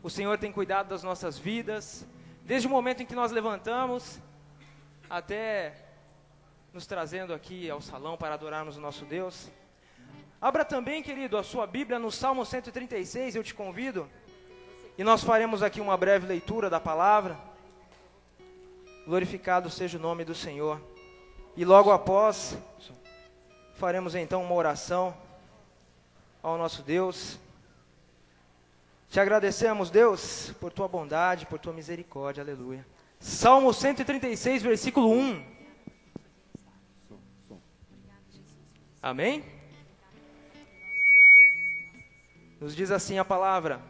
O Senhor tem cuidado das nossas vidas, desde o momento em que nós levantamos, até nos trazendo aqui ao salão para adorarmos o nosso Deus. Abra também, querido, a sua Bíblia no Salmo 136, eu te convido, e nós faremos aqui uma breve leitura da palavra. Glorificado seja o nome do Senhor. E logo após, faremos então uma oração ao nosso Deus. Te agradecemos, Deus, por tua bondade, por tua misericórdia, aleluia. Salmo 136, versículo 1. Amém? Nos diz assim a palavra: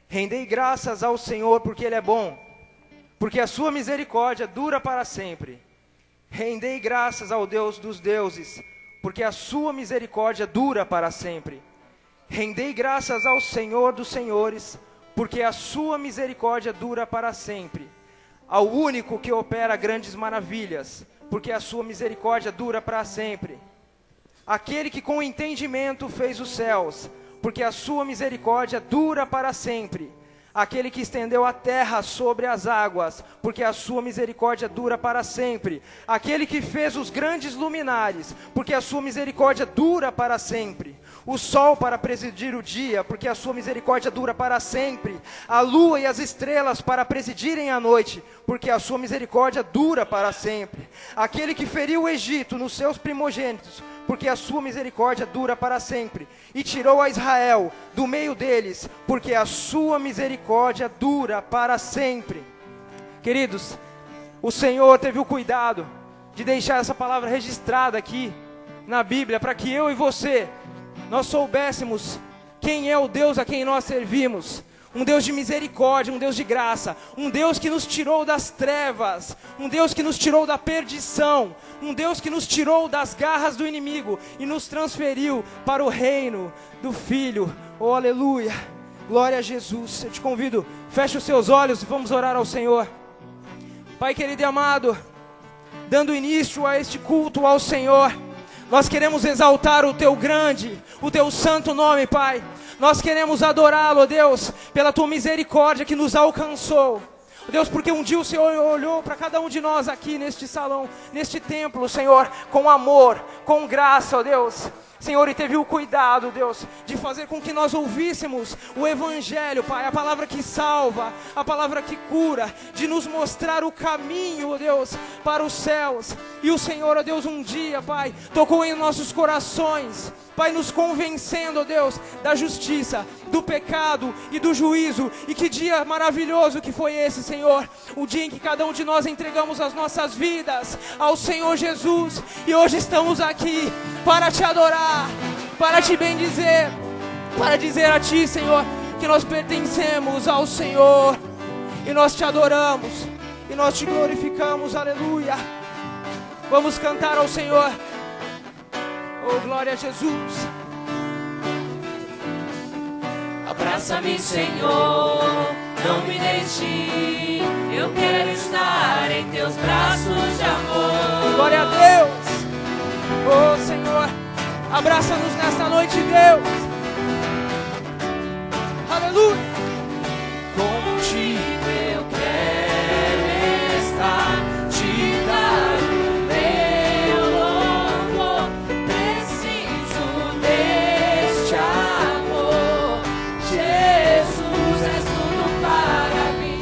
rendei graças ao Senhor porque Ele é bom, porque a sua misericórdia dura para sempre. Rendei graças ao Deus dos deuses, porque a sua misericórdia dura para sempre. Rendei graças ao Senhor dos senhores, porque a sua misericórdia dura para sempre. Ao único que opera grandes maravilhas, porque a sua misericórdia dura para sempre. Aquele que com entendimento fez os céus, porque a sua misericórdia dura para sempre. Aquele que estendeu a terra sobre as águas, porque a sua misericórdia dura para sempre. Aquele que fez os grandes luminares, porque a sua misericórdia dura para sempre. O sol para presidir o dia, porque a sua misericórdia dura para sempre. A lua e as estrelas para presidirem a noite, porque a sua misericórdia dura para sempre. Aquele que feriu o Egito nos seus primogênitos, porque a sua misericórdia dura para sempre. E tirou a Israel do meio deles, porque a sua misericórdia dura para sempre. Queridos, o Senhor teve o cuidado de deixar essa palavra registrada aqui na Bíblia, para que eu e você, nós soubéssemos quem é o Deus a quem nós servimos. Um Deus de misericórdia, um Deus de graça, um Deus que nos tirou das trevas, um Deus que nos tirou da perdição, um Deus que nos tirou das garras do inimigo e nos transferiu para o reino do Filho. Oh, aleluia, glória a Jesus. Eu te convido, feche os seus olhos e vamos orar ao Senhor. Pai querido e amado, dando início a este culto ao Senhor, nós queremos exaltar o teu grande, o teu santo nome, Pai. Nós queremos adorá-lo, Deus, pela tua misericórdia que nos alcançou. Deus, porque um dia o Senhor olhou para cada um de nós aqui neste salão, neste templo, Senhor, com amor, com graça, ó Deus. Senhor, e teve o cuidado, Deus, de fazer com que nós ouvíssemos o Evangelho, Pai, a palavra que salva, a palavra que cura, de nos mostrar o caminho, ó Deus, para os céus. E o Senhor, ó Deus, um dia, Pai, tocou em nossos corações, Pai, nos convencendo, ó Deus, da justiça, do pecado e do juízo. E que dia maravilhoso que foi esse, Senhor, o dia em que cada um de nós entregamos as nossas vidas ao Senhor Jesus. E hoje estamos aqui para te adorar, para te bendizer, para dizer a ti, Senhor, que nós pertencemos ao Senhor. E nós te adoramos, e nós te glorificamos, aleluia. Vamos cantar ao Senhor. Oh, glória a Jesus. Abraça-me, Senhor, não me deixe. Eu quero estar em teus braços de amor. Glória a Deus. Oh, Senhor, abraça-nos nesta noite, Deus. Aleluia. Contigo eu quero estar, te dar o meu louvor. Preciso deste amor. Jesus, és tudo para mim.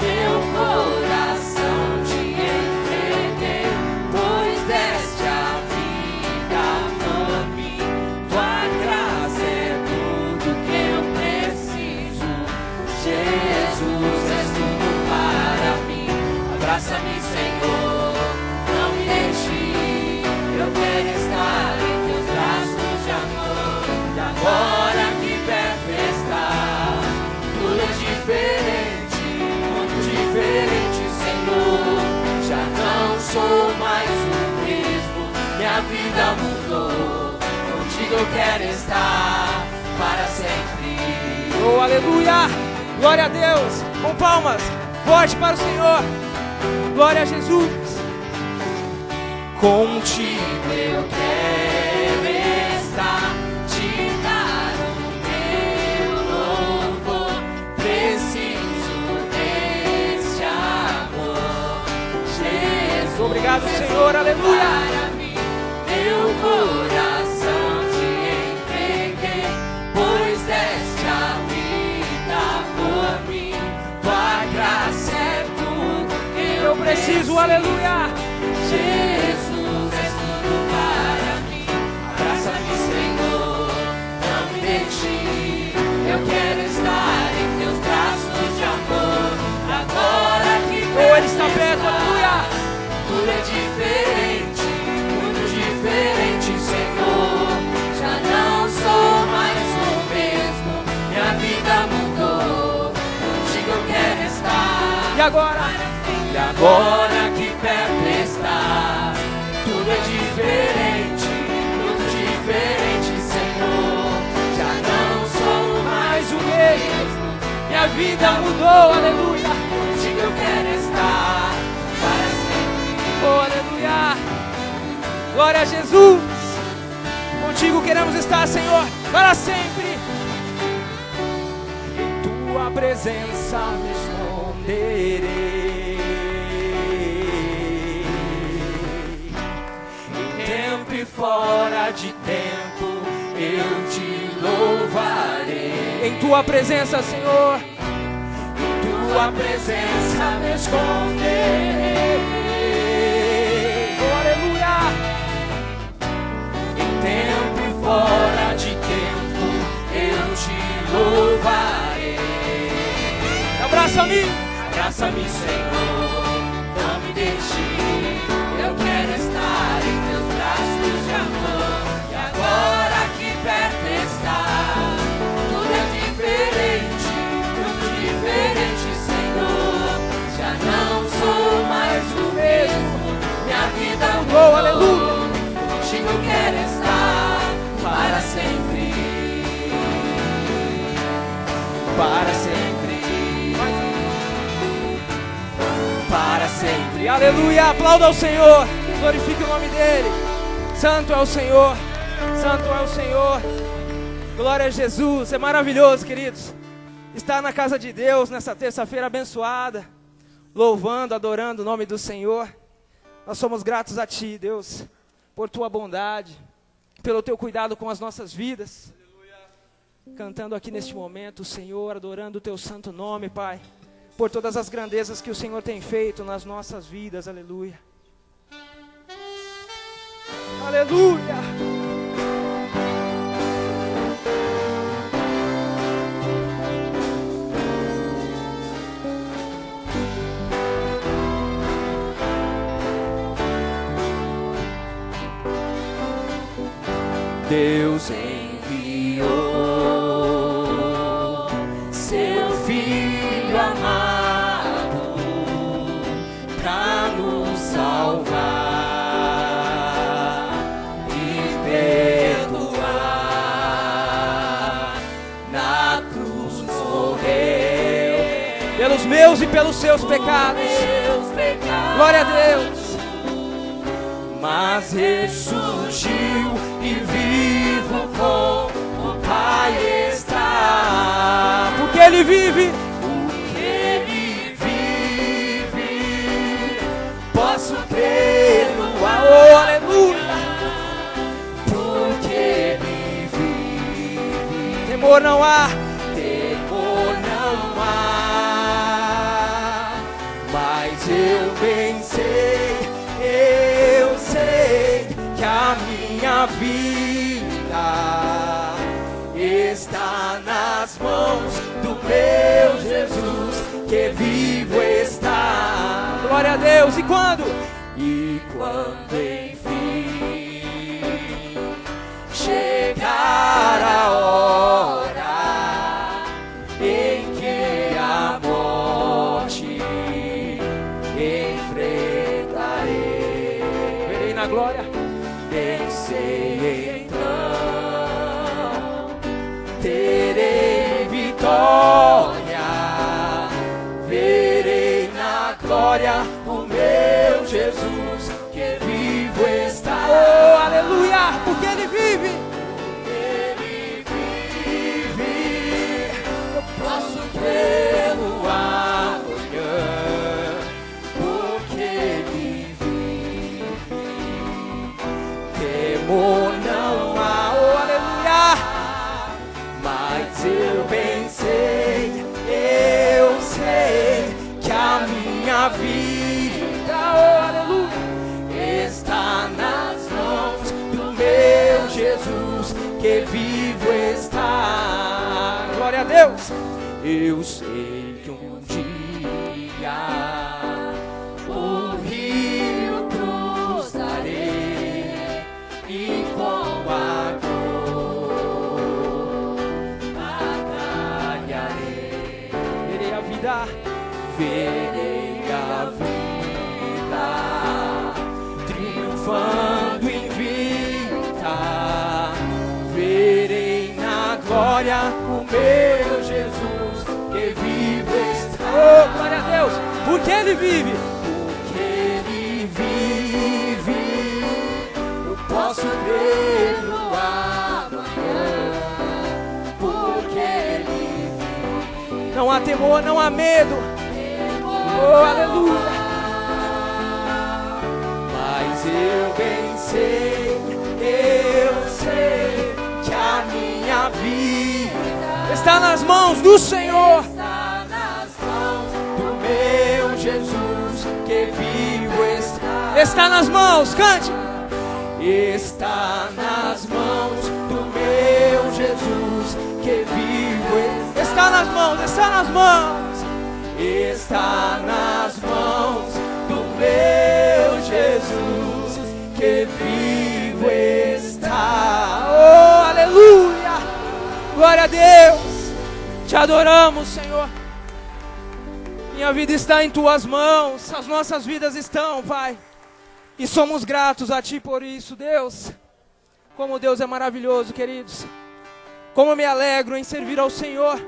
Meu coração te entreguei, pois deste a vida por mim. Tua graça é tudo que eu preciso. Jesus, és tudo para mim. Abraça-me, Senhor, não me deixe. Eu quero estar em teus braços de amor. E agora que perto estás, tudo é diferente, muito diferente, Senhor. Já não sou mais o mesmo, minha vida mudou. Contigo eu quero estar para sempre. Oh, aleluia. Glória a Deus. Com palmas, forte para o Senhor. Glória a Jesus. Contigo eu quero estar, te dar o meu louvor. Aleluia. para mim. Meu coração te entreguei, pois deste a vida por mim. Tua graça é tudo que Eu preciso, aleluia. Jesus, és tudo para mim. Abraça-me, Senhor, não me deixe. Eu quero estar em teus braços de amor. Agora que Oh, Ele está perto, aleluia. tudo é diferente, muito diferente, Senhor. Já não sou mais o mesmo, minha vida mudou. Contigo eu quero estar. E agora? E agora que perto estás, tudo é diferente, muito diferente, Senhor. Já não sou mais o mesmo, Minha vida mudou, aleluia. contigo eu quero estar para sempre. Oh, aleluia. Glória a Jesus. Contigo queremos estar, Senhor, para sempre. Em tua presença me esconderei. Em tempo e fora de tempo eu te louvarei. Em tua presença, Senhor. Tua presença me esconderei. Oh, aleluia. Em tempo e fora de tempo eu te louvarei. Abraça-me. Abraça-me, Senhor, não me deixe. Eu quero estar em teus braços de amor. E agora que perto está, tudo é diferente, muito diferente, Senhor. Já não sou mais o mesmo, minha vida mudou. Oh, aleluia. Contigo eu quero estar para sempre. Para sempre. Para sempre. Aleluia. Aplauda ao Senhor. Glorifique o nome dEle. Santo é o Senhor. Santo é o Senhor. Glória a Jesus. É maravilhoso, queridos, estar na casa de Deus nessa terça-feira abençoada, louvando, adorando o nome do Senhor. Nós somos gratos a Ti, Deus, por Tua bondade, pelo Teu cuidado com as nossas vidas. Cantando aqui neste momento, Senhor, adorando o Teu santo nome, Pai, por todas as grandezas que o Senhor tem feito nas nossas vidas. Aleluia. Aleluia. Deus enviou seu Filho amado para nos salvar e perdoar. Na cruz morreu Pelos meus e pelos seus pecados. Glória a Deus. mas ressurgiu e vivo com o Pai está. Porque Ele vive. Porque Ele vive, posso crer no amor. Oh, aleluia. Porque Ele vive, Temor não há. temor não há, mas eu bem sei, eu sei que a minha vida está nas mãos do meu Jesus, que vivo está. Glória a Deus. E quando? E quando enfim chegar a hora em que a morte enfrentarei, Verei na glória. bem sei então terei vitória, verei na glória o meu Jesus, que vivo está. Oh, aleluia. Porque Ele vive. Ele vive, eu posso crer no amanhã, porque Ele vive. Eu sei que um dia o rio cruzarei e com a dor batalharei. verei a vida, Verei a vida triunfando invicta. Verei na glória o meu Jesus que vive está. oh, glória a Deus, porque Ele vive. Porque Ele vive, eu posso vê-lo amanhã. Porque Ele vive, Não há temor, não há medo. Oh, aleluia. mas eu bem sei, eu sei que a minha vida Está nas mãos do Senhor. está nas mãos do meu Jesus que vivo está. Está nas mãos, cante. Está nas mãos do meu Jesus que vivo está. Está nas mãos, está nas mãos. Está nas mãos do meu Jesus que vivo está. Oh, aleluia. Glória a Deus. Te adoramos, Senhor. Minha vida está em Tuas mãos. As nossas vidas estão, Pai. E somos gratos a Ti por isso, Deus. Como Deus é maravilhoso, queridos. Como eu me alegro em servir ao Senhor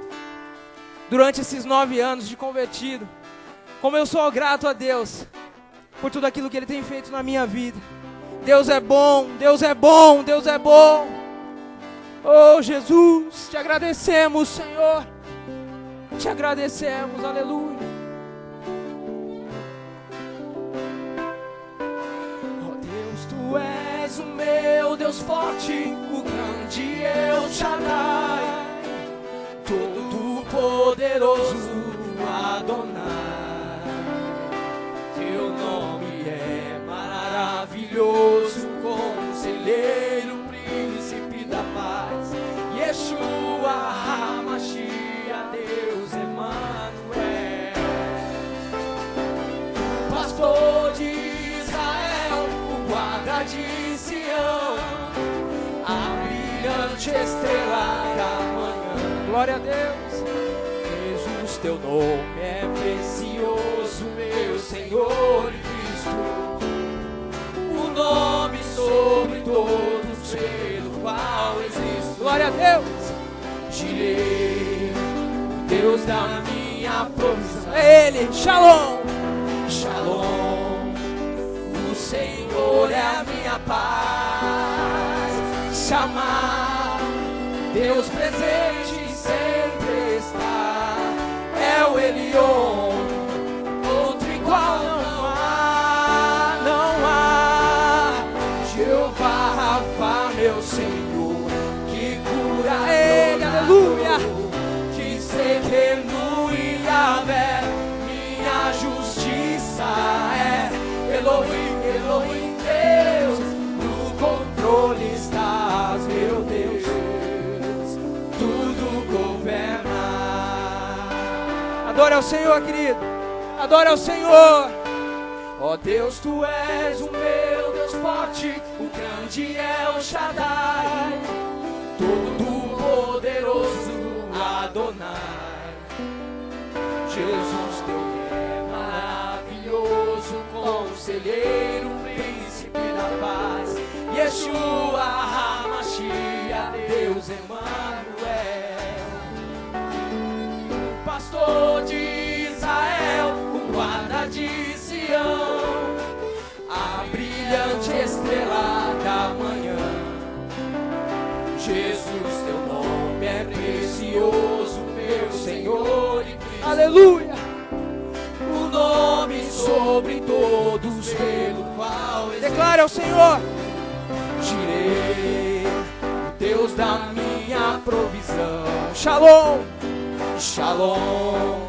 durante esses 9 anos de convertido. Como eu sou grato a Deus por tudo aquilo que Ele tem feito na minha vida. Deus é bom, Deus é bom, Deus é bom. Oh, Jesus, te agradecemos, Senhor. Te agradecemos, aleluia. Oh Deus, Tu és o meu Deus forte, o grande El Shaddai, todo poderoso Adonai. Teu nome é maravilhoso, conselheiro, príncipe da paz, Yeshua HaMashiach, Deus Emmanuel, pastor de Israel, o guarda de Sião, a brilhante estrela da manhã. Glória a Deus. Jesus, teu nome é precioso, meu Senhor e Cristo, o nome sobre todos pelo qual existo. Glória a Deus. Jireh, o Deus da minha provisão. É Ele, Shalom. Shalom, o Senhor é a minha paz. Chamar, Deus presente sempre está. É o Elion, outro igual não há, não há. Jeová Rafa, meu Senhor, que cura Ele, toda aleluia. dor. Que Sequenu e Yahvé, minha justiça é. Elohim, Elohim, Deus, no controle estás, meu Deus, tudo governa. Adore ao Senhor, querido. Adore ao Senhor. Ó Deus, Tu és o meu Deus forte, o grande El Shaddai, todo poderoso Adonai. Jesus, Teu é maravilhoso, conselheiro, príncipe da paz, Yeshua HaMashiach, Deus Emmanuel, pastor de Israel, o guarda de Sião, a brilhante estrela da manhã. Jesus, Teu nome é precioso, meu Senhor e Cristo, Aleluia. o nome sobre todos pelo qual Declare ao Senhor. Jireh, o Deus da minha provisão. Shalom. Shalom,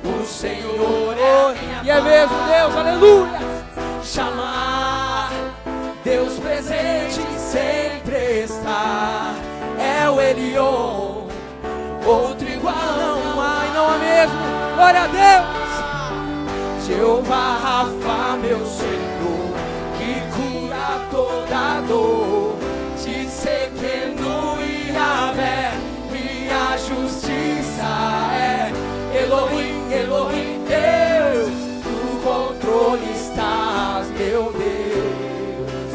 o Senhor é a minha E é mesmo, Deus, aleluia. Chamar, Deus presente sempre está. É o Elion, outro igual não há. Glória a Deus. Jeová Rafa, meu Senhor, que cura toda dor. Tsidkenu e Yahvé, minha justiça é. Elohim, Elohim, Deus, no controle estás, meu Deus.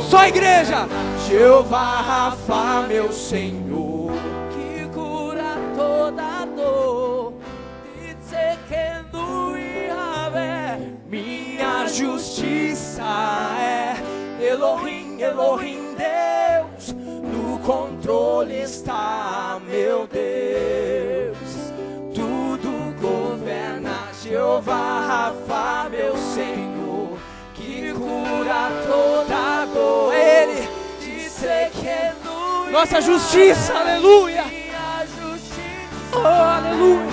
Só a igreja. Jeová Rafa, meu Senhor, que cura toda dor. Tsidkenu e Yahvé, minha justiça é. Elohim, Elohim, Deus, no controle está, meu Deus. Tudo governa. Jeová Rafa, meu Senhor, que cura toda dor. Ele, nossa justiça, aleluia. Oh, aleluia.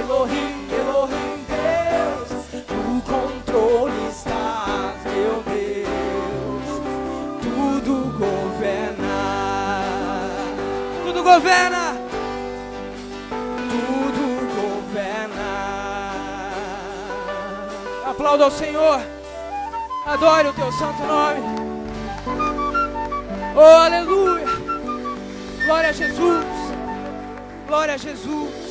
Elohim, Elohim, Deus, no controle está, meu Deus. Tudo governa. Tudo governa. Tudo governa. Aplauda ao Senhor. Adore o teu santo nome. Oh, aleluia. Glória a Jesus. Glória a Jesus.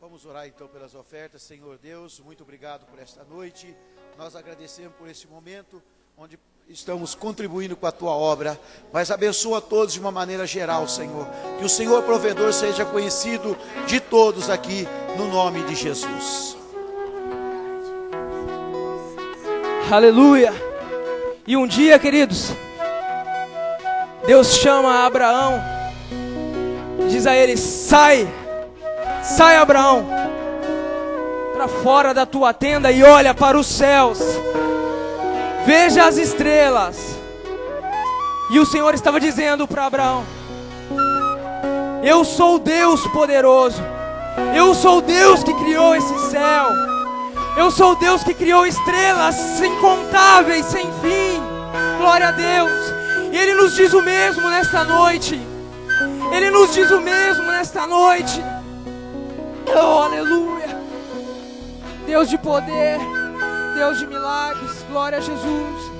Vamos orar então pelas ofertas. Senhor Deus, muito obrigado por esta noite. Nós agradecemos por esse momento onde estamos contribuindo com a tua obra, mas abençoa todos de uma maneira geral, Senhor. Que o Senhor provedor seja conhecido de todos aqui, no nome de Jesus. Aleluia. E um dia, queridos, Deus chama Abraão, diz a ele: sai, Abraão, para fora da tua tenda e olha para os céus, veja as estrelas. E o Senhor estava dizendo para Abraão: eu sou o Deus poderoso, eu sou o Deus que criou esse céu, eu sou o Deus que criou estrelas incontáveis, sem fim. Glória a Deus. E Ele nos diz o mesmo nesta noite. Ele nos diz o mesmo nesta noite. Oh, aleluia. Deus de poder, Deus de milagres. Glória a Jesus.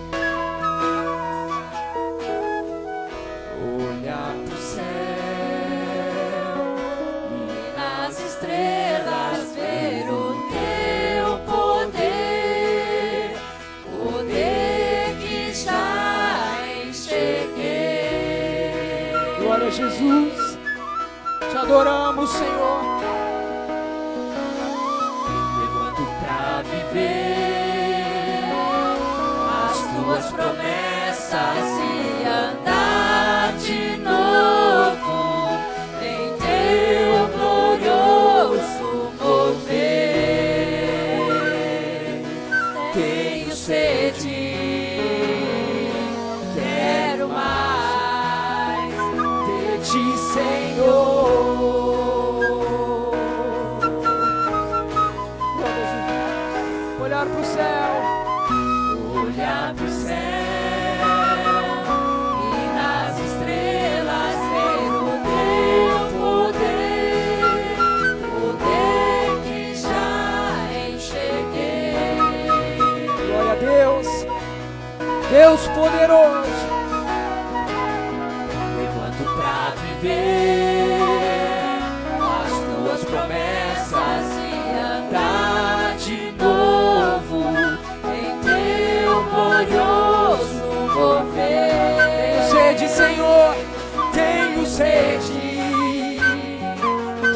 Olhar pro céu e nas estrelas ver o teu poder, poder que já enxerguei. Glória a Jesus. Te adoramos, Senhor. Viver as tuas promessas e andar de novo em teu glorioso mover. Tenho sede, quero mais de ti, Senhor. Olhar para o céu, olhar pro céu e nas estrelas ver o teu poder, poder que já enxerguei. glória a Deus, Deus poderoso. Levanto pra viver as tuas promessas e andar de novo em teu glorioso mover. Tenho sede, Senhor, tenho sede.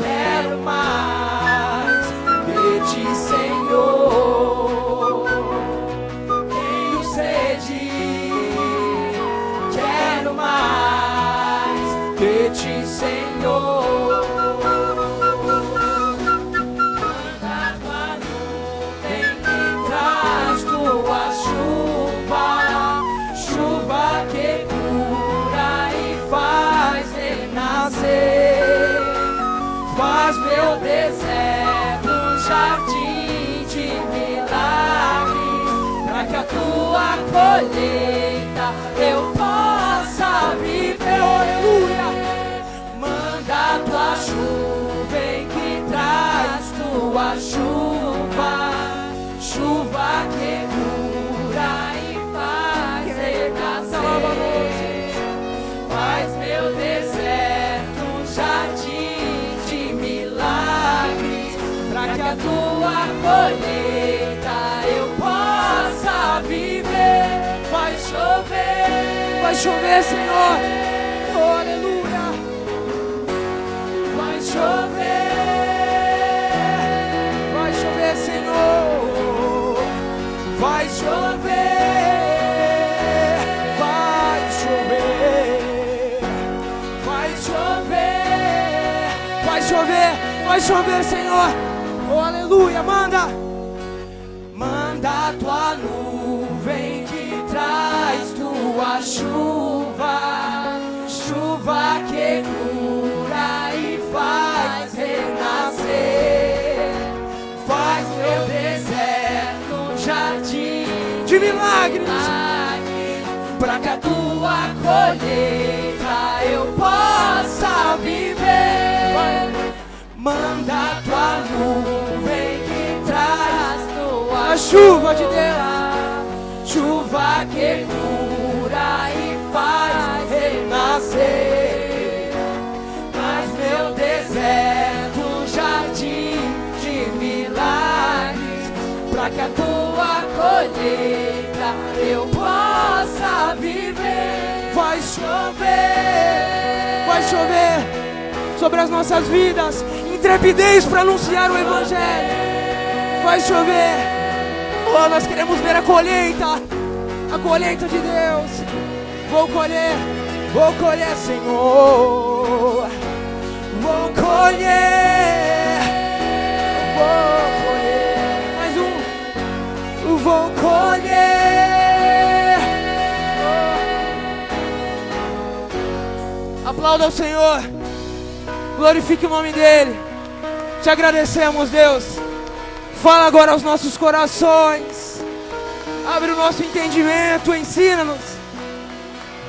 Quero mais de ti, Senhor. Tenho sede. Quero mais de ti, Senhor. Manda tua nuvem que traz tua chuva, chuva que cura e faz renascer. Faz meu deserto um jardim de milagres, para que a tua colheita eu possa chover, Senhor. Oh, aleluia. Vai chover. Vai chover, Senhor. Vai chover. Vai chover. Vai chover. Vai chover. Vai chover, Senhor. Oh, aleluia. Manda. Manda a tua nuvem que traz tua chuva, chuva que cura e faz renascer, faz meu deserto um jardim de milagres, para que a tua colheita eu possa viver. Manda a tua nuvem que traz tua chuva de Deus, chuva que cura e faz renascer, faz meu deserto um jardim de milagres, para que a tua colheita eu possa viver. Vai chover sobre as nossas vidas, intrepidez para anunciar o Evangelho. Vai chover. Oh, nós queremos ver a colheita de Deus. Vou colher, Senhor. Vou colher, mais um. Vou colher. Aplauda o Senhor. Glorifique o nome dEle. Te agradecemos, Deus. Fala agora aos nossos corações. Abre o nosso entendimento. Ensina-nos.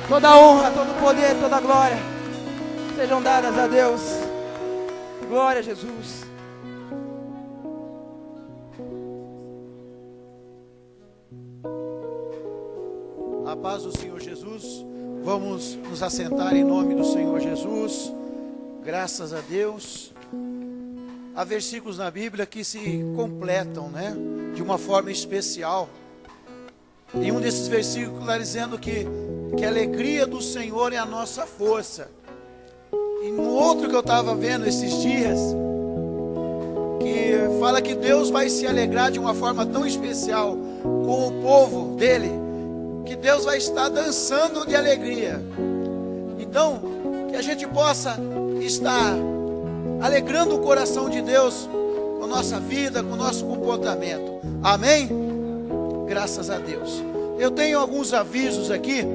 Toda a honra, todo o poder, toda a glória sejam dadas a Deus. Glória a Jesus. A paz do Senhor Jesus. Vamos nos assentar em nome do Senhor Jesus. Graças a Deus. Há versículos na Bíblia que se completam, né? De uma forma especial. Em um desses versículos está dizendo que a alegria do Senhor é a nossa força. E no outro que eu estava vendo esses dias, que fala que Deus vai se alegrar de uma forma tão especial com o povo dele, que Deus vai estar dançando de alegria. Então, que a gente possa estar alegrando o coração de Deus com a nossa vida, com o nosso comportamento. Amém? Graças a Deus. Eu tenho alguns avisos aqui.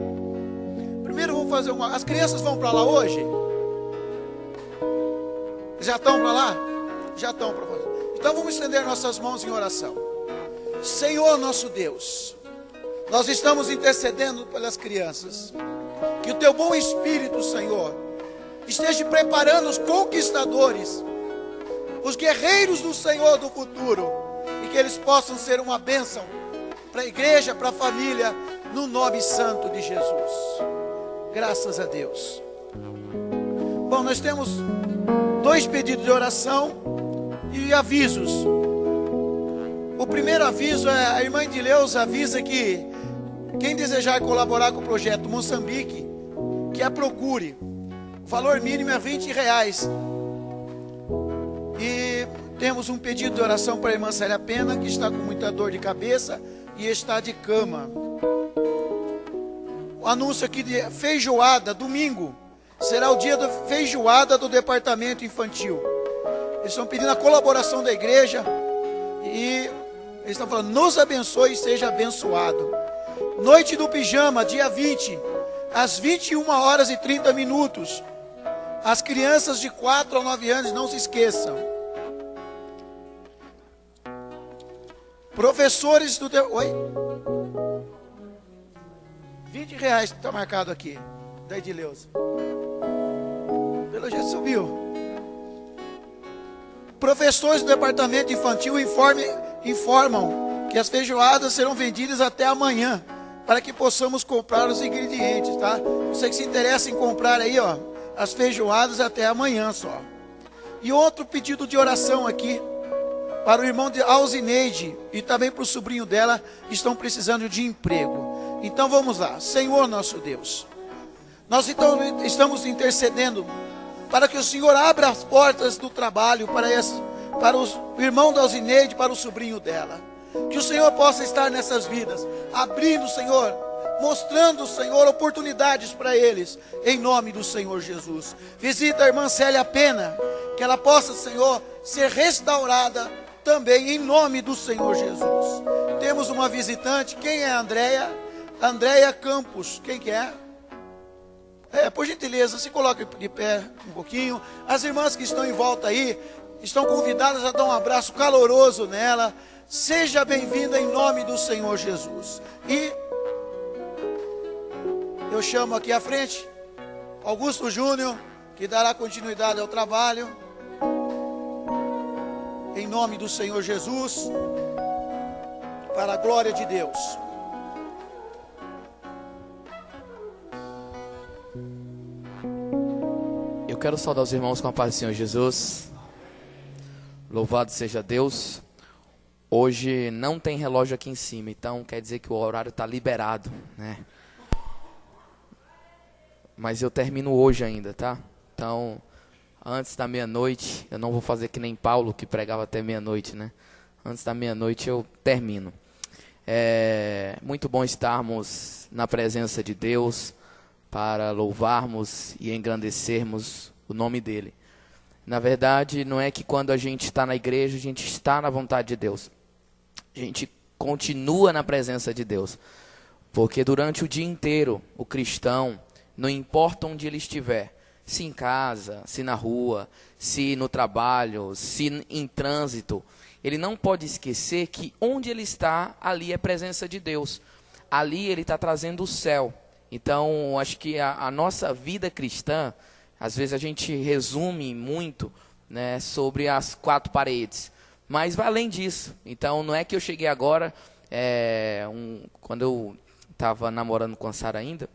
Primeiro vamos fazer uma... As crianças vão para lá hoje? Já estão para lá? Já estão para fazer. Então vamos estender nossas mãos em oração. Senhor nosso Deus, nós estamos intercedendo pelas crianças. Que o teu bom Espírito, Senhor, esteja preparando os conquistadores, os guerreiros do Senhor do futuro, e que eles possam ser uma bênção para a igreja, para a família, no nome santo de Jesus. Graças a Deus. Bom, nós temos 2 pedidos de oração e avisos. O primeiro aviso é: a irmã Edileuza avisa que quem desejar colaborar com o projeto Moçambique, que a procure. O valor mínimo é R$20. E temos um pedido de oração para a irmã Célia Pena, que está com muita dor de cabeça e está de cama. O anúncio aqui de feijoada, domingo, será o dia da feijoada do departamento infantil. Eles estão pedindo a colaboração da igreja e eles estão falando: nos abençoe e seja abençoado. Noite do pijama, dia 20, às 21h30. As crianças de 4 a 9 anos, não se esqueçam. Professores do... Oi? R$20 está marcado aqui, da Edileuza. Pelo jeito subiu. Professores do departamento infantil informam que as feijoadas serão vendidas até amanhã, para que possamos comprar os ingredientes, tá? Você que se interessa em comprar aí, ó, as feijoadas até amanhã só. E outro pedido de oração aqui, para o irmão de Alzineide e também para o sobrinho dela, que estão precisando de emprego. Então vamos lá. Senhor nosso Deus, Nós então estamos intercedendo para que o Senhor abra as portas do trabalho para o irmão da Alzineide, para o sobrinho dela. Que o Senhor possa estar nessas vidas, abrindo, Senhor, mostrando, Senhor, oportunidades para eles, em nome do Senhor Jesus. Visita a irmã Célia Pena, que ela possa, Senhor, ser restaurada também, em nome do Senhor Jesus. Temos uma visitante, quem é a Andréia? Andréia Campos, quem que é? Por gentileza, se coloque de pé um pouquinho. As irmãs que estão em volta aí, estão convidadas a dar um abraço caloroso nela. Seja bem-vinda em nome do Senhor Jesus. E eu chamo aqui à frente Augusto Júnior, que dará continuidade ao trabalho, em nome do Senhor Jesus, para a glória de Deus. Eu quero saudar os irmãos com a paz do Senhor Jesus. Louvado seja Deus. Hoje não tem relógio aqui em cima, então quer dizer que o horário está liberado, né? Mas eu termino hoje ainda, tá? Então, antes da meia-noite, eu não vou fazer que nem Paulo, que pregava até meia-noite, né? Antes da meia-noite eu termino. É muito bom estarmos na presença de Deus para louvarmos e engrandecermos o nome dele. Na verdade, não é que quando a gente está na igreja, a gente está na vontade de Deus. A gente continua na presença de Deus. Porque durante o dia inteiro, o cristão, não importa onde ele estiver, se em casa, se na rua, se no trabalho, se em trânsito, ele não pode esquecer que onde ele está, ali é presença de Deus. Ali ele está trazendo o céu. Então, acho que a nossa vida cristã, às vezes a gente resume muito, né, sobre as quatro paredes. Mas vai além disso. Então, não é que eu cheguei agora, quando eu estava namorando com a Sara ainda,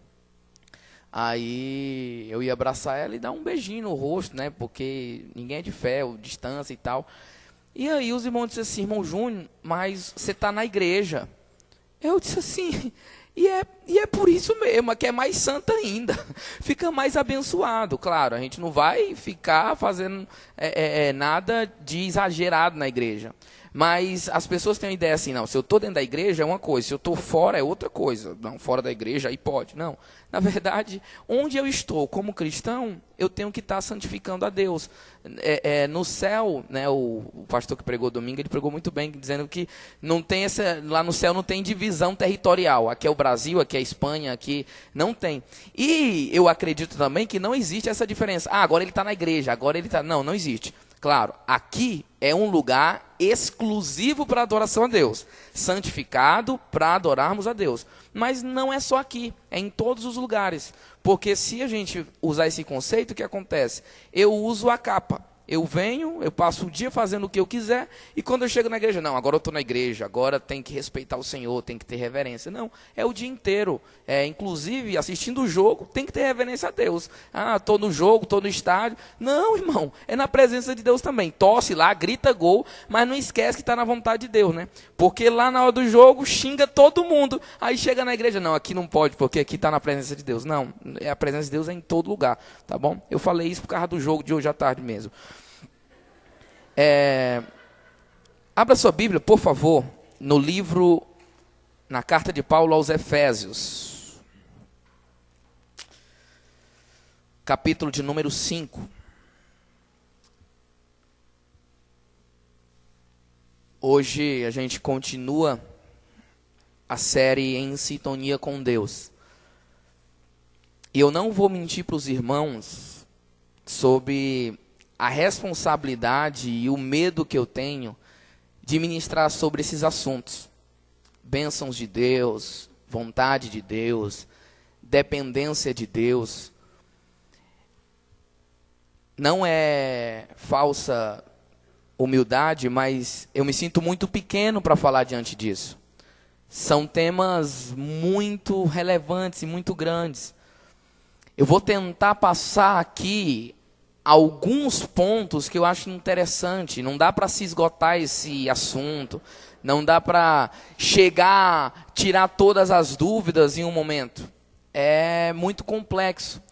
aí eu ia abraçar ela e dar um beijinho no rosto, né, porque ninguém é de fé, distância e tal. E aí os irmãos disseram assim: irmão Júnior, mas você está na igreja. Eu disse assim... E é por isso mesmo, que é mais santa ainda, fica mais abençoado. Claro, a gente não vai ficar fazendo nada de exagerado na igreja. Mas as pessoas têm uma ideia assim: não, se eu estou dentro da igreja é uma coisa, se eu estou fora é outra coisa. Não, fora da igreja aí pode. Não, na verdade, onde eu estou como cristão, eu tenho que estar santificando a Deus. No céu, né, o pastor que pregou domingo, ele pregou muito bem, dizendo que não tem lá no céu não tem divisão territorial. Aqui é o Brasil, aqui é a Espanha, aqui não tem. E eu acredito também que não existe essa diferença. Agora ele está na igreja, agora ele está... Não existe. Claro, aqui é um lugar exclusivo para adoração a Deus, santificado para adorarmos a Deus. Mas não é só aqui, é em todos os lugares. Porque se a gente usar esse conceito, o que acontece? Eu uso a capa. Eu venho, eu passo o dia fazendo o que eu quiser, e quando eu chego na igreja, não, agora eu estou na igreja, agora tem que respeitar o Senhor, tem que ter reverência. Não, é o dia inteiro. Inclusive, assistindo o jogo, tem que ter reverência a Deus. Ah, estou no jogo, estou no estádio. Não, irmão, é na presença de Deus também. Tosse lá, grita gol, mas não esquece que está na vontade de Deus, né? Porque lá na hora do jogo, xinga todo mundo. Aí chega na igreja, não, aqui não pode, porque aqui está na presença de Deus. Não, a presença de Deus é em todo lugar, tá bom? Eu falei isso por causa do jogo de hoje à tarde mesmo. Abra sua Bíblia, por favor, na carta de Paulo aos Efésios, capítulo de número 5. Hoje a gente continua a série Em Sintonia com Deus. E eu não vou mentir para os irmãos sobre a responsabilidade e o medo que eu tenho de ministrar sobre esses assuntos. Bênçãos de Deus, vontade de Deus, dependência de Deus. Não é falsa humildade, mas eu me sinto muito pequeno para falar diante disso. São temas muito relevantes e muito grandes. Eu vou tentar passar aqui alguns pontos que eu acho interessante. Não dá para se esgotar esse assunto, não dá para tirar todas as dúvidas em um momento. é muito complexo.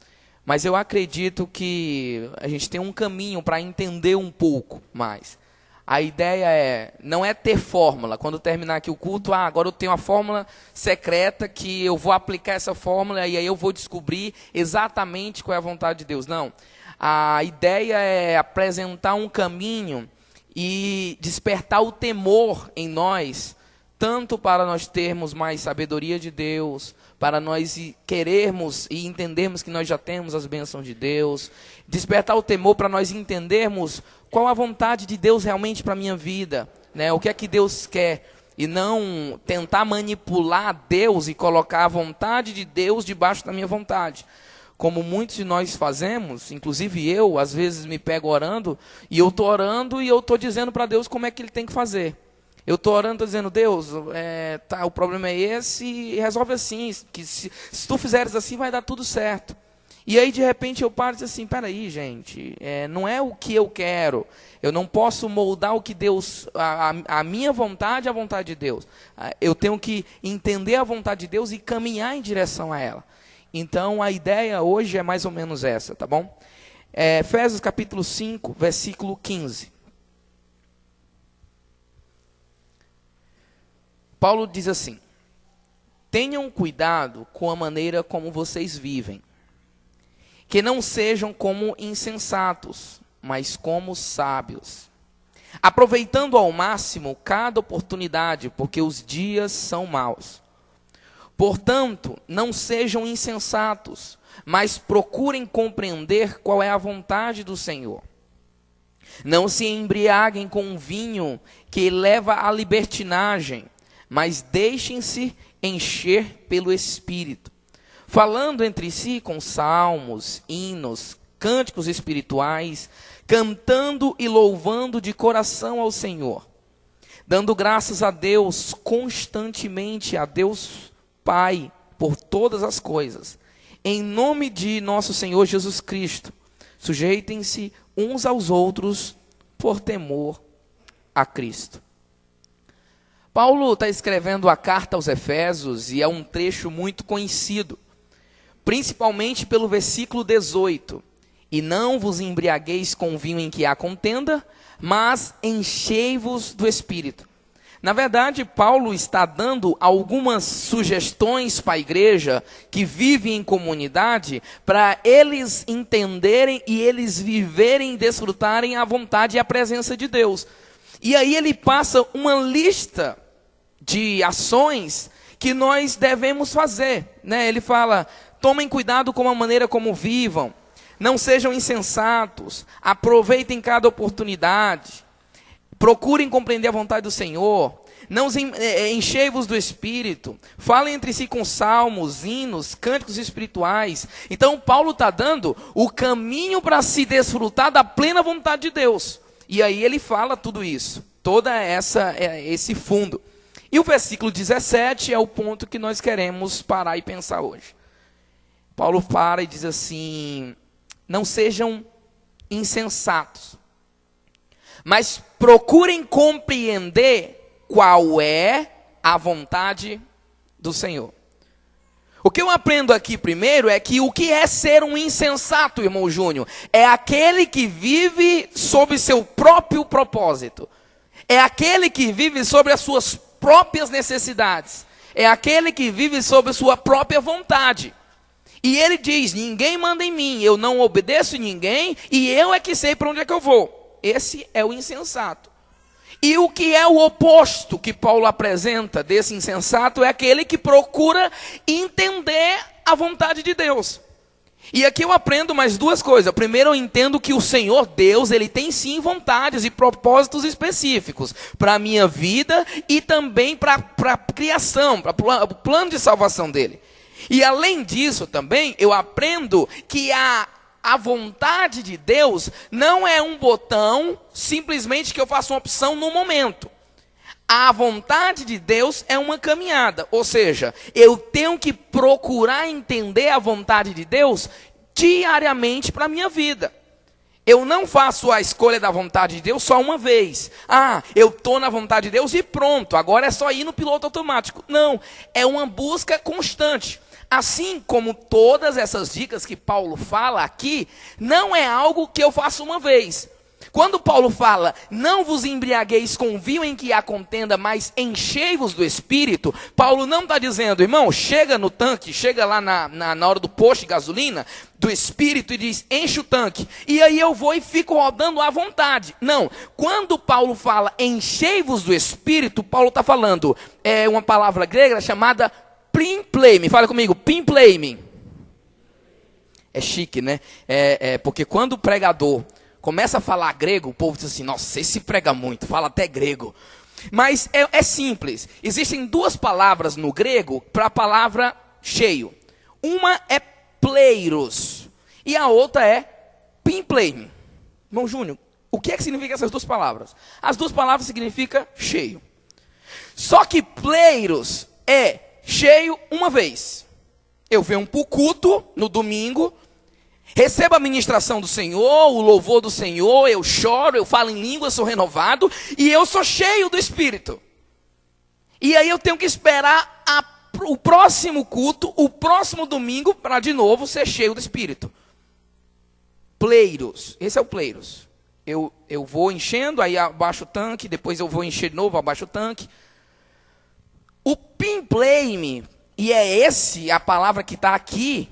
Mas eu acredito que a gente tem um caminho para entender um pouco mais. A ideia não é ter fórmula. Quando terminar aqui o culto, agora eu tenho uma fórmula secreta que eu vou aplicar essa fórmula e aí eu vou descobrir exatamente qual é a vontade de Deus. Não. A ideia é apresentar um caminho e despertar o temor em nós, tanto para nós termos mais sabedoria de Deus, para nós querermos e entendermos que nós já temos as bênçãos de Deus, despertar o temor para nós entendermos qual a vontade de Deus realmente para a minha vida, né? O que é que Deus quer, e não tentar manipular Deus e colocar a vontade de Deus debaixo da minha vontade. Como muitos de nós fazemos, inclusive eu, às vezes me pego orando, e eu estou orando e eu estou dizendo para Deus como é que Ele tem que fazer. Eu estou orando, estou dizendo, Deus, o problema é esse, e resolve assim, que se tu fizeres assim vai dar tudo certo. E aí de repente eu paro e digo assim, peraí gente, não é o que eu quero, eu não posso moldar o que Deus, a minha vontade é a vontade de Deus. Eu tenho que entender a vontade de Deus e caminhar em direção a ela. Então a ideia hoje é mais ou menos essa, tá bom? Efésios capítulo 5, versículo 15. Paulo diz assim: tenham cuidado com a maneira como vocês vivem, que não sejam como insensatos, mas como sábios, aproveitando ao máximo cada oportunidade, porque os dias são maus. Portanto, não sejam insensatos, mas procurem compreender qual é a vontade do Senhor. Não se embriaguem com vinho que leva à libertinagem, mas deixem-se encher pelo Espírito, falando entre si com salmos, hinos, cânticos espirituais, cantando e louvando de coração ao Senhor, dando graças a Deus constantemente, a Deus Pai, por todas as coisas. Em nome de nosso Senhor Jesus Cristo, sujeitem-se uns aos outros por temor a Cristo. Paulo está escrevendo a carta aos Efésios e é um trecho muito conhecido, principalmente pelo versículo 18. E não vos embriagueis com vinho em que há contenda, mas enchei-vos do Espírito. Na verdade, Paulo está dando algumas sugestões para a igreja que vive em comunidade, para eles entenderem e eles viverem e desfrutarem a vontade e a presença de Deus. E aí ele passa uma lista de ações que nós devemos fazer, né? Ele fala, tomem cuidado com a maneira como vivam, não sejam insensatos, aproveitem cada oportunidade, procurem compreender a vontade do Senhor, não enchei-vos do Espírito, falem entre si com salmos, hinos, cânticos espirituais. Então Paulo está dando o caminho para se desfrutar da plena vontade de Deus. E aí ele fala tudo isso, esse fundo. E o versículo 17 é o ponto que nós queremos parar e pensar hoje. Paulo para e diz assim, não sejam insensatos, mas procurem compreender qual é a vontade do Senhor. O que eu aprendo aqui primeiro é que o que é ser um insensato, irmão Júnior? É aquele que vive sob seu próprio propósito. É aquele que vive sobre as suas próprias necessidades. É aquele que vive sob sua própria vontade. E ele diz, ninguém manda em mim, eu não obedeço ninguém e eu é que sei para onde é que eu vou. Esse é o insensato. E o que é o oposto que Paulo apresenta desse insensato é aquele que procura entender a vontade de Deus. E aqui eu aprendo mais duas coisas. Primeiro, eu entendo que o Senhor Deus, Ele tem sim vontades e propósitos específicos para a minha vida e também para a criação, para o plano de salvação dEle. E além disso também, eu aprendo que a vontade de Deus não é um botão, simplesmente que eu faço uma opção no momento. A vontade de Deus é uma caminhada, ou seja, eu tenho que procurar entender a vontade de Deus diariamente para a minha vida. Eu não faço a escolha da vontade de Deus só uma vez. Eu estou na vontade de Deus e pronto, agora é só ir no piloto automático. Não, é uma busca constante. Assim como todas essas dicas que Paulo fala aqui, não é algo que eu faço uma vez. Quando Paulo fala, não vos embriagueis com vinho em que há contenda, mas enchei-vos do Espírito, Paulo não está dizendo, irmão, chega no tanque, chega lá na hora do posto de gasolina, do Espírito e diz, enche o tanque, e aí eu vou e fico rodando à vontade. Não, quando Paulo fala, enchei-vos do Espírito, Paulo está falando, é uma palavra grega chamada pimpleime, fala comigo, pimpleime. É chique, né? Porque quando o pregador começa a falar grego, o povo diz assim, nossa, esse prega muito, fala até grego. Mas é simples. Existem duas palavras no grego para a palavra cheio. Uma é pleiros e a outra é pimpleime. Irmão Júnior, o que significa essas duas palavras? As duas palavras significam cheio. Só que pleiros é cheio uma vez. Eu venho para o culto no domingo, recebo a ministração do Senhor, o louvor do Senhor, eu choro, eu falo em língua, sou renovado, e eu sou cheio do Espírito. E aí eu tenho que esperar o próximo culto, o próximo domingo, para de novo ser cheio do Espírito. Pleiros, esse é o pleiros. Eu vou enchendo, aí abaixo o tanque, depois eu vou encher de novo, abaixo o tanque. O pimpleime, e é a palavra que está aqui,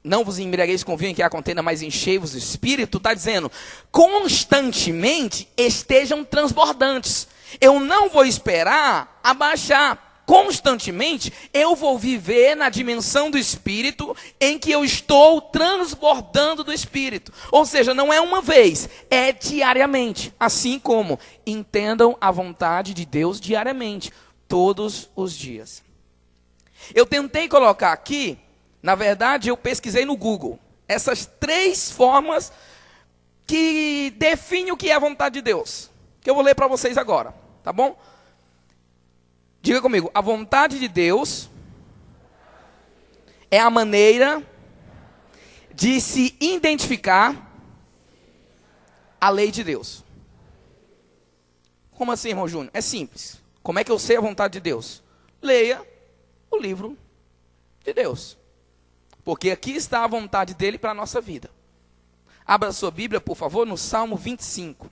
não vos embriagueis com vinho em que há contenda, mas enchei-vos do Espírito, está dizendo, constantemente estejam transbordantes. Eu não vou esperar abaixar. Constantemente eu vou viver na dimensão do Espírito em que eu estou transbordando do Espírito. Ou seja, não é uma vez, é diariamente. Assim como entendam a vontade de Deus diariamente, todos os dias. Eu tentei colocar aqui, na verdade, eu pesquisei no Google essas 3 formas que definem o que é a vontade de Deus. Que eu vou ler para vocês agora, tá bom? Diga comigo, a vontade de Deus é a maneira de se identificar a lei de Deus. Como assim, irmão Júnior? É simples. Como é que eu sei a vontade de Deus? Leia o livro de Deus. Porque aqui está a vontade dele para a nossa vida. Abra sua Bíblia, por favor, no Salmo 25.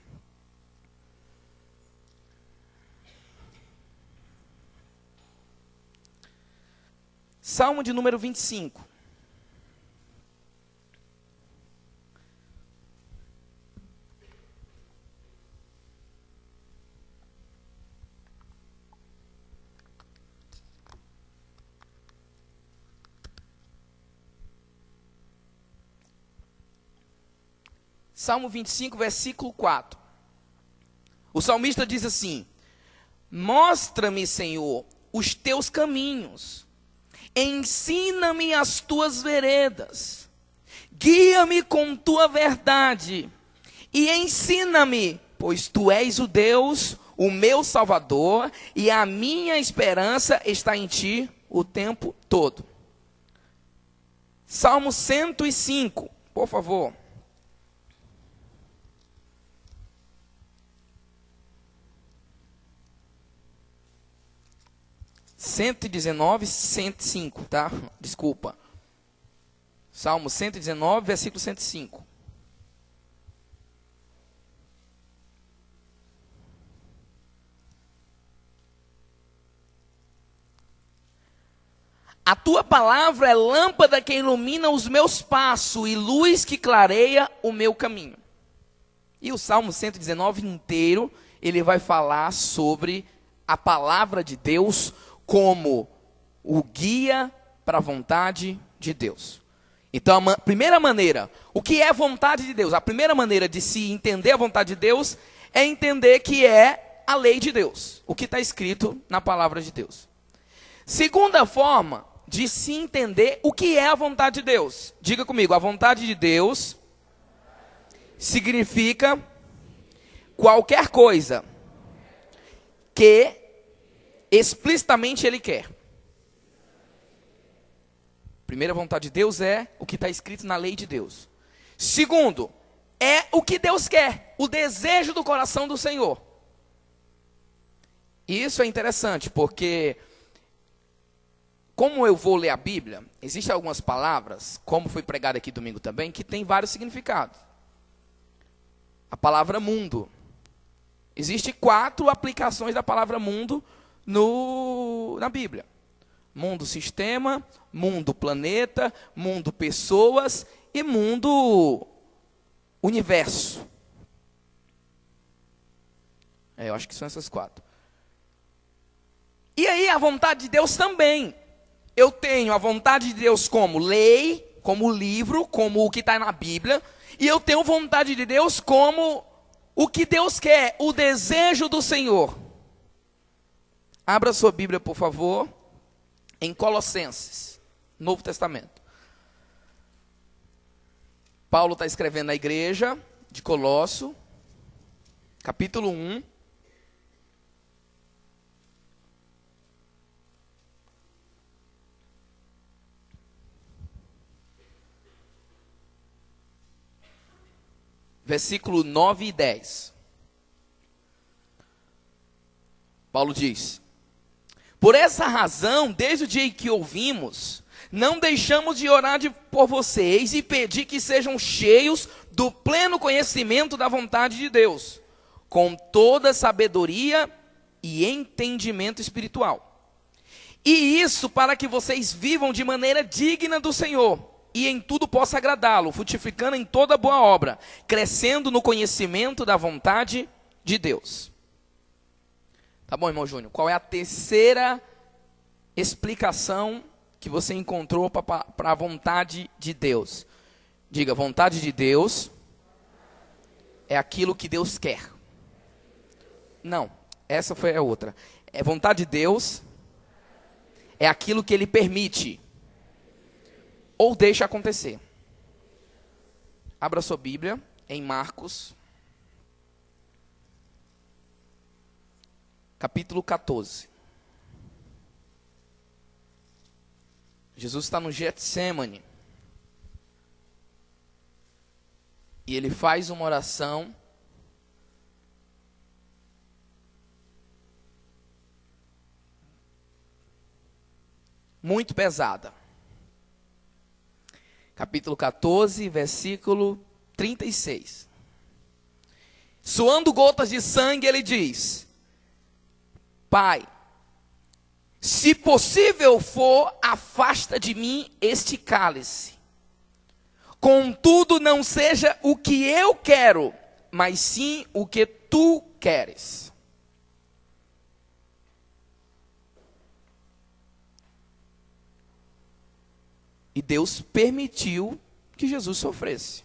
Salmo de número 25. Salmo 25, versículo 4. O salmista diz assim: mostra-me, Senhor, os teus caminhos, ensina-me as tuas veredas, guia-me com tua verdade e ensina-me, pois tu és o Deus, o meu Salvador, e a minha esperança está em ti o tempo todo. Salmo 105, por favor. (119, 105, tá? Desculpa. Salmo 119, versículo 105. A tua palavra é lâmpada que ilumina os meus passos e luz que clareia o meu caminho. E o Salmo 119 inteiro, ele vai falar sobre a palavra de Deus como o guia para a vontade de Deus. Então, a primeira maneira, o que é a vontade de Deus? A primeira maneira de se entender a vontade de Deus é entender que é a lei de Deus, o que está escrito na palavra de Deus. Segunda forma de se entender o que é a vontade de Deus. Diga comigo, a vontade de Deus significa qualquer coisa que explicitamente Ele quer. Primeira vontade de Deus é o que está escrito na lei de Deus. Segundo, é o que Deus quer, o desejo do coração do Senhor. Isso é interessante, porque como eu vou ler a Bíblia, existem algumas palavras, como foi pregado aqui domingo também, que tem vários significados. A palavra mundo. Existem 4 aplicações da palavra mundo na Bíblia. Mundo sistema, mundo planeta, mundo pessoas e mundo universo. Eu acho que são essas 4. E aí a vontade de Deus também. Eu tenho a vontade de Deus como lei, como livro, como o que está na Bíblia. E eu tenho vontade de Deus como o que Deus quer, o desejo do Senhor. Abra sua Bíblia, por favor, em Colossenses, Novo Testamento. Paulo está escrevendo à igreja de Colosso, capítulo 1. Versículo 9 e 10. Paulo diz: por essa razão, desde o dia em que ouvimos, não deixamos de orar por vocês e pedir que sejam cheios do pleno conhecimento da vontade de Deus, com toda sabedoria e entendimento espiritual. E isso para que vocês vivam de maneira digna do Senhor, e em tudo possa agradá-lo, frutificando em toda boa obra, crescendo no conhecimento da vontade de Deus. Tá bom, irmão Júnior? Qual é a terceira explicação que você encontrou para a vontade de Deus? Diga, vontade de Deus é aquilo que Deus quer. Não, essa foi a outra. Vontade de Deus é aquilo que Ele permite ou deixa acontecer. Abra sua Bíblia em Marcos, capítulo 14. Jesus está no Getsemane. E ele faz uma oração muito pesada. Capítulo 14, versículo 36. Suando gotas de sangue, ele diz: Pai, se possível for, afasta de mim este cálice. Contudo, não seja o que eu quero, mas sim o que tu queres. E Deus permitiu que Jesus sofresse.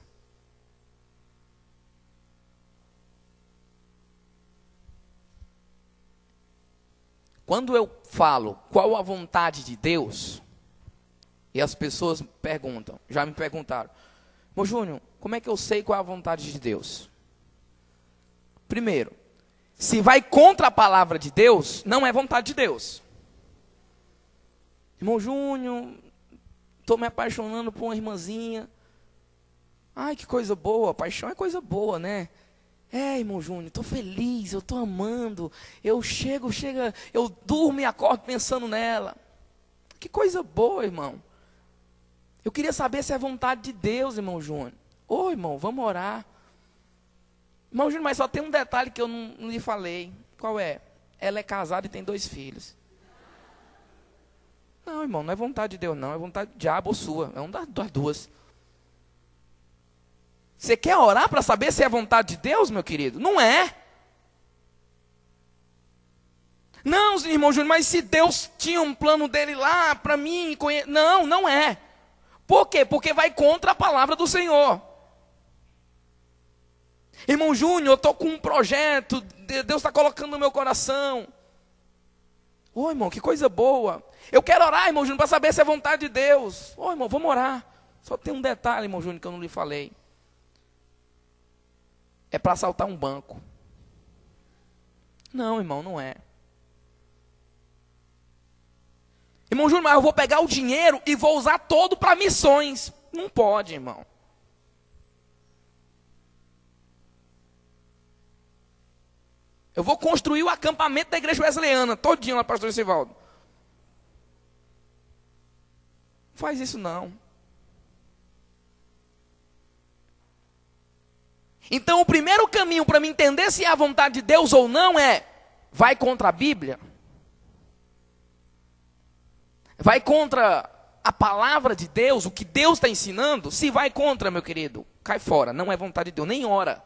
Quando eu falo qual a vontade de Deus, e as pessoas perguntam, já me perguntaram: Ô Júnior, como é que eu sei qual é a vontade de Deus? Primeiro, se vai contra a palavra de Deus, não é vontade de Deus. Irmão Júnior, estou me apaixonando por uma irmãzinha. Ai, que coisa boa, paixão é coisa boa, né? Irmão Júnior, estou feliz, eu estou amando. Eu eu durmo e acordo pensando nela. Que coisa boa, irmão. Eu queria saber se é vontade de Deus, irmão Júnior. Ô, irmão, vamos orar. Irmão Júnior, mas só tem um detalhe que eu não lhe falei. Qual é? Ela é casada e tem 2 filhos. Não, irmão, não é vontade de Deus, não. É vontade do diabo ou sua. É uma das duas. Você quer orar para saber se é vontade de Deus, meu querido? Não é. Não, irmão Júnior, mas se Deus tinha um plano dele lá para mim... Não, não é. Por quê? Porque vai contra a palavra do Senhor. Irmão Júnior, eu estou com um projeto, Deus está colocando no meu coração. Ô, irmão, que coisa boa. Eu quero orar, irmão Júnior, para saber se é vontade de Deus. Ô, irmão, vamos orar. Só tem um detalhe, irmão Júnior, que eu não lhe falei. É para assaltar um banco. Não, irmão, não é. Irmão Júnior, mas eu vou pegar o dinheiro e vou usar todo para missões. Não pode, irmão. Eu vou construir o acampamento da igreja wesleyana, todinho lá, pastor Sivaldo. Não faz isso não. Então o primeiro caminho para me entender se é a vontade de Deus ou não é: vai contra a Bíblia? Vai contra a palavra de Deus, o que Deus está ensinando? Se vai contra, meu querido, cai fora, não é vontade de Deus, nem ora.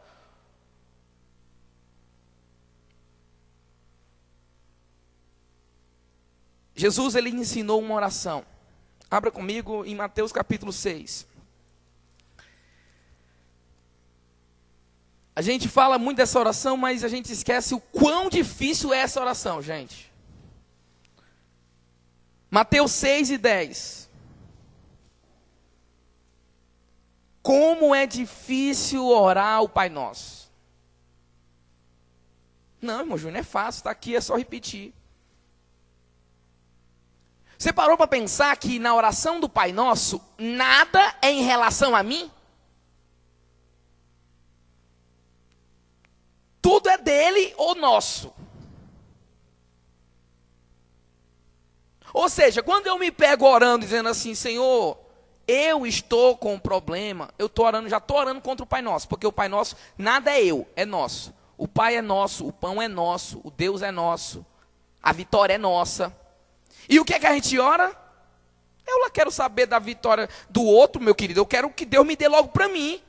Jesus, ele ensinou uma oração. Abra comigo em Mateus capítulo 6. A gente fala muito dessa oração, mas a gente esquece o quão difícil é essa oração, gente. Mateus 6:10. Como é difícil orar o Pai Nosso. Não, irmão Júnior, é fácil, está aqui, é só repetir. Você parou para pensar que na oração do Pai Nosso, nada é em relação a mim? Tudo é dele ou nosso. Ou seja, quando eu me pego orando, dizendo assim: Senhor, eu estou com um problema, eu estou orando, já estou orando contra o Pai Nosso, porque o Pai Nosso, nada é eu, é nosso. O Pai é nosso, o pão é nosso, o Deus é nosso, a vitória é nossa. E o que é que a gente ora? Eu lá quero saber da vitória do outro, meu querido, eu quero que Deus me dê logo para mim.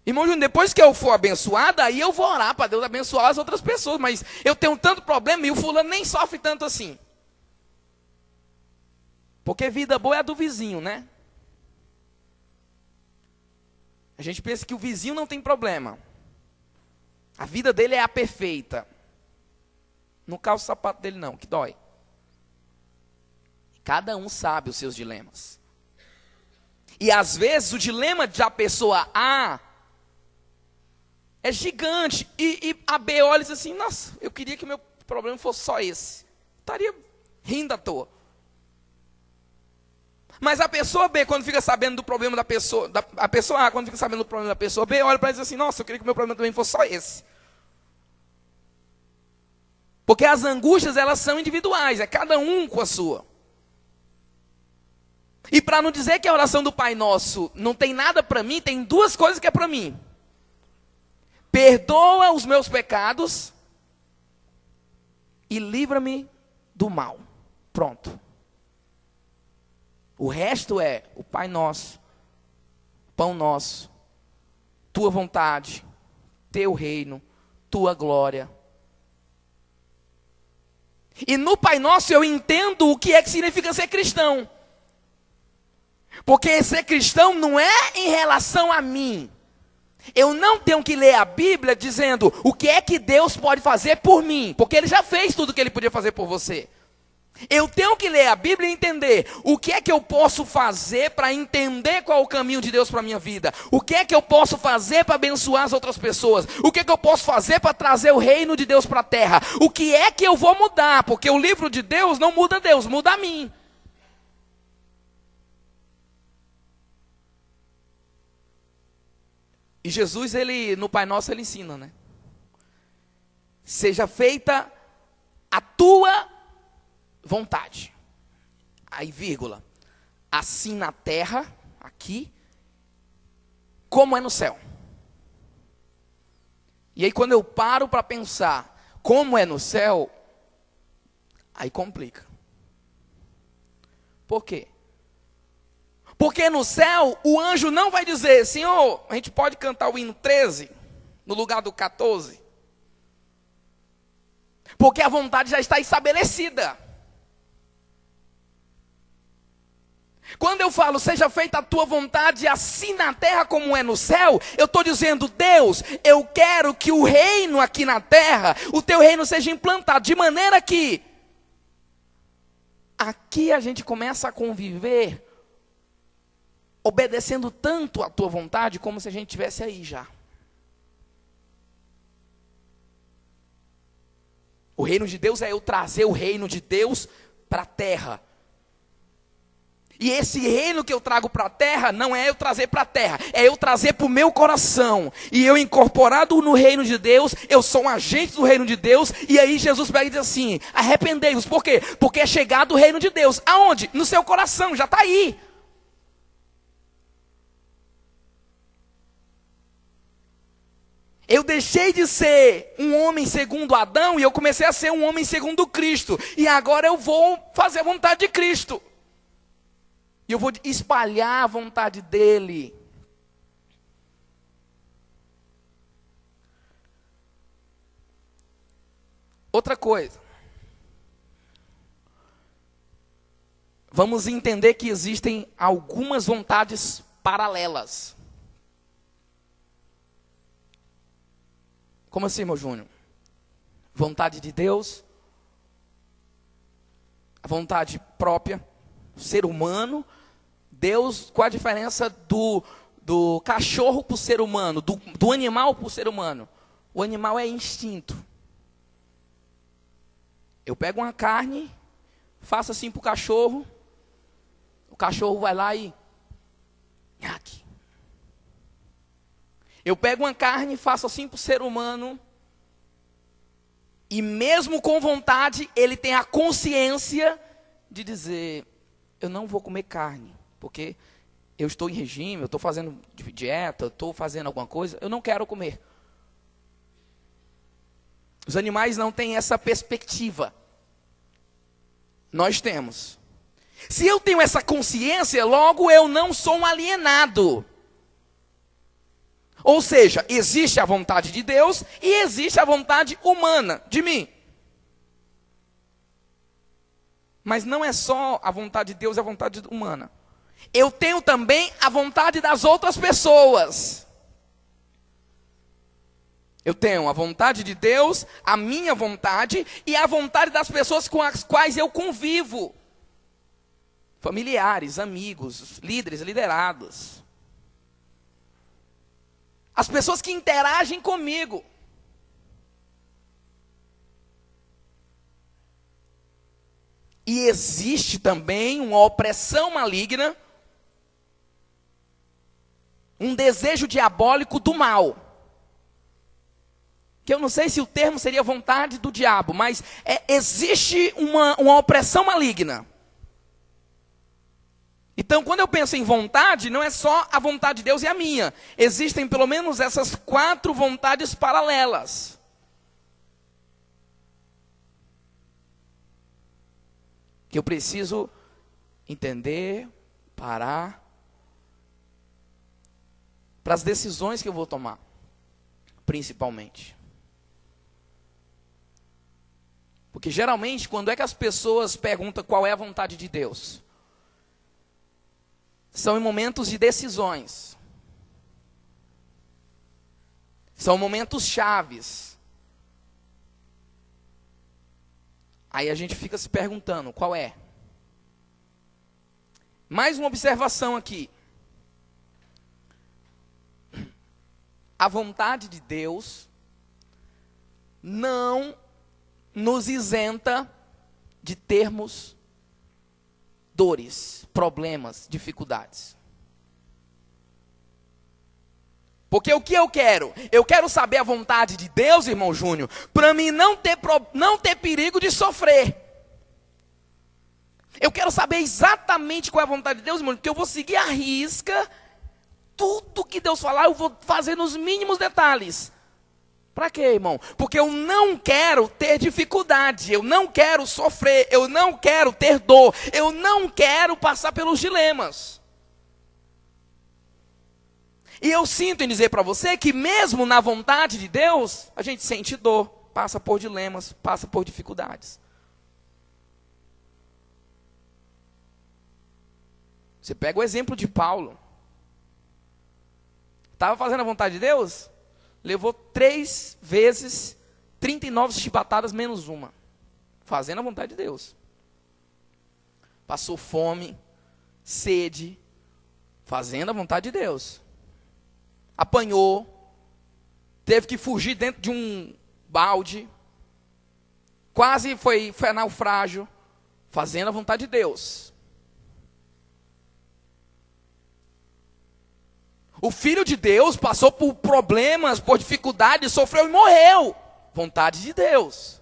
Irmão Júnior, depois que eu for abençoado, aí eu vou orar para Deus abençoar as outras pessoas. Mas eu tenho tanto problema e o fulano nem sofre tanto assim. Porque vida boa é a do vizinho, né? A gente pensa que o vizinho não tem problema. A vida dele é a perfeita. Não calça o sapato dele não, que dói. Cada um sabe os seus dilemas. E às vezes o dilema da pessoa A é gigante. E a B olha e diz assim: nossa, eu queria que o meu problema fosse só esse. Estaria rindo à toa. Mas a pessoa B, quando fica sabendo do problema da pessoa, a pessoa A, quando fica sabendo do problema da pessoa B, olha para ela e diz assim: nossa, eu queria que o meu problema também fosse só esse. Porque as angústias, elas são individuais, é cada um com a sua. E para não dizer que a oração do Pai Nosso não tem nada para mim, tem duas coisas que é para mim. Perdoa os meus pecados e livra-me do mal. Pronto. O resto é o Pai Nosso, Pão Nosso, Tua vontade, Teu reino, Tua glória. E no Pai Nosso eu entendo o que é que significa ser cristão. Porque ser cristão não é em relação a mim. Eu não tenho que ler a Bíblia dizendo o que é que Deus pode fazer por mim, porque Ele já fez tudo o que Ele podia fazer por você. Eu tenho que ler a Bíblia e entender o que é que eu posso fazer para entender qual é o caminho de Deus para a minha vida. O que é que eu posso fazer para abençoar as outras pessoas. O que é que eu posso fazer para trazer o reino de Deus para a terra. O que é que eu vou mudar, porque o livro de Deus não muda Deus, muda a mim. E Jesus, ele, no Pai Nosso, ele ensina, né? Seja feita a tua vontade. Aí, vírgula. Assim na terra, aqui, como é no céu. E aí, quando eu paro para pensar como é no céu, aí complica. Por quê? Porque no céu, o anjo não vai dizer: Senhor, a gente pode cantar o hino 13 no lugar do 14. Porque a vontade já está estabelecida. Quando eu falo, seja feita a tua vontade assim na terra como é no céu, eu estou dizendo: Deus, eu quero que o reino aqui na terra, o teu reino seja implantado, de maneira que aqui a gente começa a conviver obedecendo tanto a tua vontade, como se a gente estivesse aí já. O reino de Deus é eu trazer o reino de Deus para a terra. E esse reino que eu trago para a terra, não é eu trazer para a terra, é eu trazer para o meu coração. E eu incorporado no reino de Deus, eu sou um agente do reino de Deus. E aí Jesus pega e diz assim, arrependei-vos. Por quê? Porque é chegado o reino de Deus. Aonde? No seu coração, já está aí. Eu deixei de ser um homem segundo Adão e eu comecei a ser um homem segundo Cristo. E agora eu vou fazer a vontade de Cristo. E eu vou espalhar a vontade dele. Outra coisa. Vamos entender que existem algumas vontades paralelas. Como assim, meu Júnior? Vontade de Deus, a vontade própria, ser humano. Deus, qual a diferença do cachorro para o ser humano, do animal para o ser humano? O animal é instinto. Eu pego uma carne, faço assim para o cachorro vai lá e... Aqui. Eu pego uma carne, faço assim para o ser humano, e mesmo com vontade, ele tem a consciência de dizer, eu não vou comer carne, porque eu estou em regime, eu estou fazendo dieta, eu estou fazendo alguma coisa, eu não quero comer. Os animais não têm essa perspectiva. Nós temos. Se eu tenho essa consciência, logo eu não sou um alienado. Ou seja, existe a vontade de Deus e existe a vontade humana de mim. Mas não é só a vontade de Deus e a vontade humana. Eu tenho também a vontade das outras pessoas. Eu tenho a vontade de Deus, a minha vontade e a vontade das pessoas com as quais eu convivo. Familiares, amigos, líderes, liderados. As pessoas que interagem comigo. E existe também uma opressão maligna, um desejo diabólico do mal. Que eu não sei se o termo seria vontade do diabo, mas existe uma opressão maligna. Então, quando eu penso em vontade, não é só a vontade de Deus e a minha. Existem pelo menos essas 4 vontades paralelas. Que eu preciso entender, parar, para as decisões que eu vou tomar, principalmente. Porque geralmente, quando é que as pessoas perguntam qual é a vontade de Deus? São em momentos de decisões. São momentos chaves. Aí a gente fica se perguntando, qual é? Mais uma observação aqui. A vontade de Deus não nos isenta de termos dores, problemas, dificuldades. Porque o que eu quero? Eu quero saber a vontade de Deus, irmão Júnior, para mim não ter perigo de sofrer. Eu quero saber exatamente qual é a vontade de Deus, irmão, porque eu vou seguir à risca tudo que Deus falar, eu vou fazer nos mínimos detalhes. Para quê, irmão? Porque eu não quero ter dificuldade, eu não quero sofrer, eu não quero ter dor, eu não quero passar pelos dilemas. E eu sinto em dizer para você que mesmo na vontade de Deus, a gente sente dor, passa por dilemas, passa por dificuldades. Você pega o exemplo de Paulo. Estava fazendo a vontade de Deus? Levou 3 vezes 39 chibatadas menos uma. Fazendo a vontade de Deus. Passou fome, sede, fazendo a vontade de Deus. Apanhou, teve que fugir dentro de um balde, quase foi naufrágio, fazendo a vontade de Deus. O Filho de Deus passou por problemas, por dificuldades, sofreu e morreu. Vontade de Deus.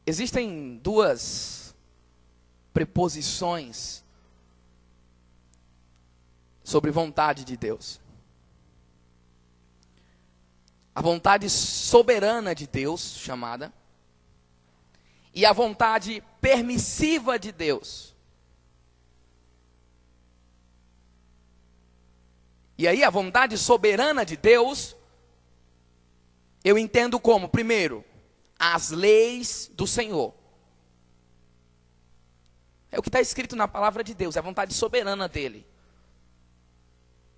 Existem duas preposições sobre vontade de Deus. A vontade soberana de Deus, chamada, e a vontade permissiva de Deus. E aí a vontade soberana de Deus, eu entendo como, primeiro, as leis do Senhor. É o que está escrito na palavra de Deus, é a vontade soberana dele.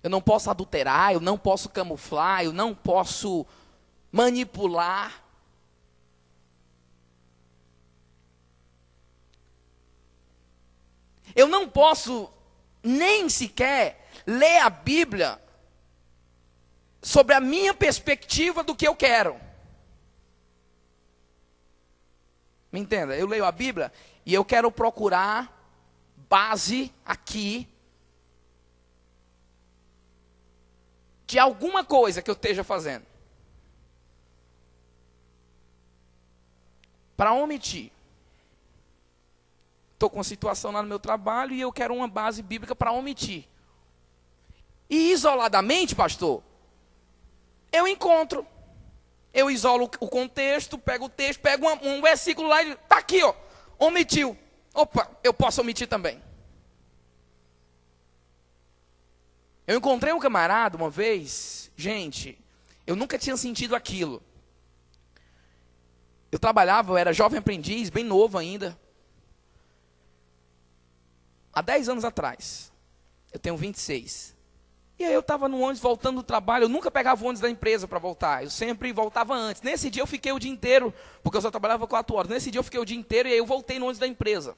Eu não posso adulterar, eu não posso camuflar, eu não posso manipular. Eu não posso nem sequer ler a Bíblia sobre a minha perspectiva do que eu quero. Me entenda, eu leio a Bíblia e eu quero procurar base aqui de alguma coisa que eu esteja fazendo, para omitir. Estou com uma situação lá no meu trabalho e eu quero uma base bíblica para omitir. E isoladamente, pastor, eu encontro. Eu isolo o contexto, pego o texto, pego um versículo lá e está aqui, ó, omitiu. Opa, eu posso omitir também. Eu encontrei um camarada uma vez, gente, eu nunca tinha sentido aquilo. Eu trabalhava, eu era jovem aprendiz, bem novo ainda. Há 10 anos atrás, eu tenho 26. E aí eu estava no ônibus voltando do trabalho, eu nunca pegava o ônibus da empresa para voltar, eu sempre voltava antes. Nesse dia eu fiquei o dia inteiro, porque eu só trabalhava 4 horas. Nesse dia eu fiquei o dia inteiro e aí eu voltei no ônibus da empresa.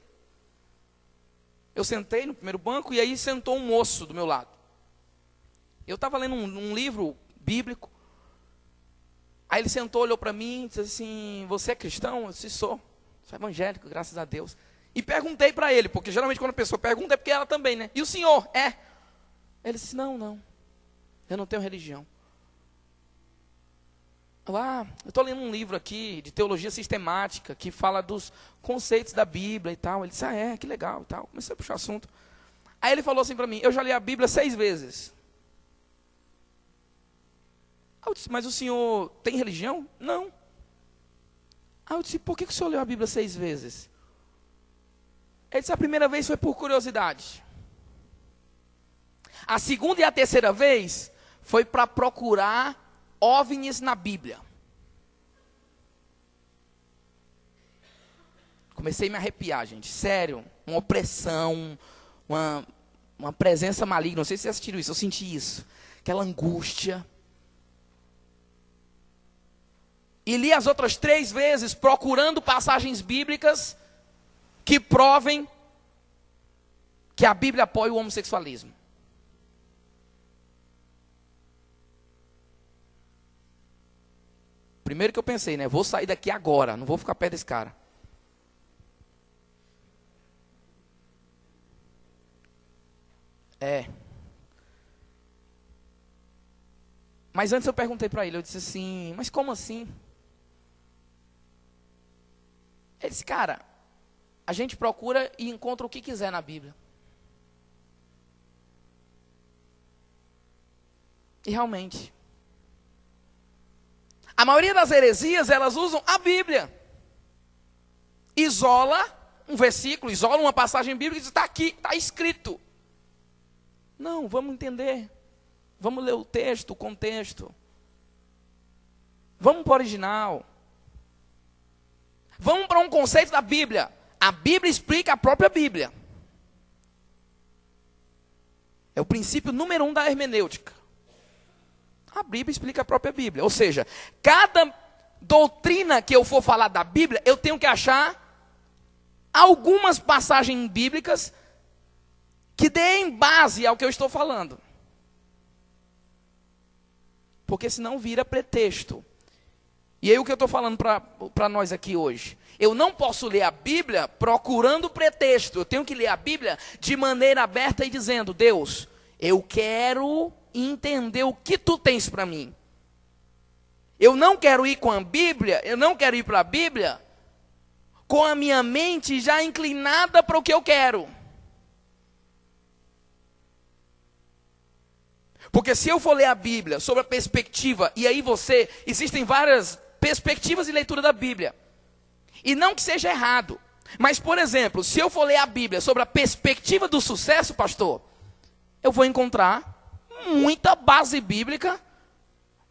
Eu sentei no primeiro banco e aí sentou um moço do meu lado. Eu estava lendo um livro bíblico. Aí ele sentou, olhou para mim e disse assim, você é cristão? Eu disse, sou evangélico, graças a Deus. E perguntei para ele, porque geralmente quando a pessoa pergunta é porque ela também, né? E o senhor é? Ele disse, não, eu não tenho religião. Eu estou lendo um livro aqui de teologia sistemática, que fala dos conceitos da Bíblia e tal. Ele disse, que legal e tal. Comecei a puxar o assunto. Aí ele falou assim para mim, eu já li a Bíblia 6 vezes. Eu disse, mas o senhor tem religião? Não. Eu disse, por que o senhor leu a Bíblia 6 vezes? Ele disse, a primeira vez foi por curiosidade. A segunda e a terceira vez foi para procurar OVNIs na Bíblia. Comecei a me arrepiar, gente. Sério, uma opressão, uma presença maligna. Não sei se vocês assistiram isso, eu senti isso. Aquela angústia. E li as outras 3 vezes procurando passagens bíblicas que provem que a Bíblia apoia o homossexualismo. Primeiro que eu pensei, né? Vou sair daqui agora, não vou ficar perto desse cara. Mas antes eu perguntei para ele, eu disse assim, mas como assim? Ele disse, cara, a gente procura e encontra o que quiser na Bíblia. E realmente, a maioria das heresias, elas usam a Bíblia. Isola um versículo, isola uma passagem bíblica e diz, está aqui, está escrito. Não, vamos entender. Vamos ler o texto, o contexto. Vamos para o original. Vamos para um conceito da Bíblia. A Bíblia explica a própria Bíblia. É o princípio número 1 da hermenêutica. A Bíblia explica a própria Bíblia. Ou seja, cada doutrina que eu for falar da Bíblia, eu tenho que achar algumas passagens bíblicas que deem base ao que eu estou falando. Porque senão vira pretexto. E aí o que eu estou falando para nós aqui hoje? Eu não posso ler a Bíblia procurando pretexto. Eu tenho que ler a Bíblia de maneira aberta e dizendo: Deus, eu quero entender o que tu tens para mim. Eu não quero ir com a Bíblia, eu não quero ir para a Bíblia com a minha mente já inclinada para o que eu quero. Porque se eu for ler a Bíblia sobre a perspectiva, e aí existem várias perspectivas de leitura da Bíblia. E não que seja errado. Mas, por exemplo, se eu for ler a Bíblia sobre a perspectiva do sucesso, pastor, eu vou encontrar muita base bíblica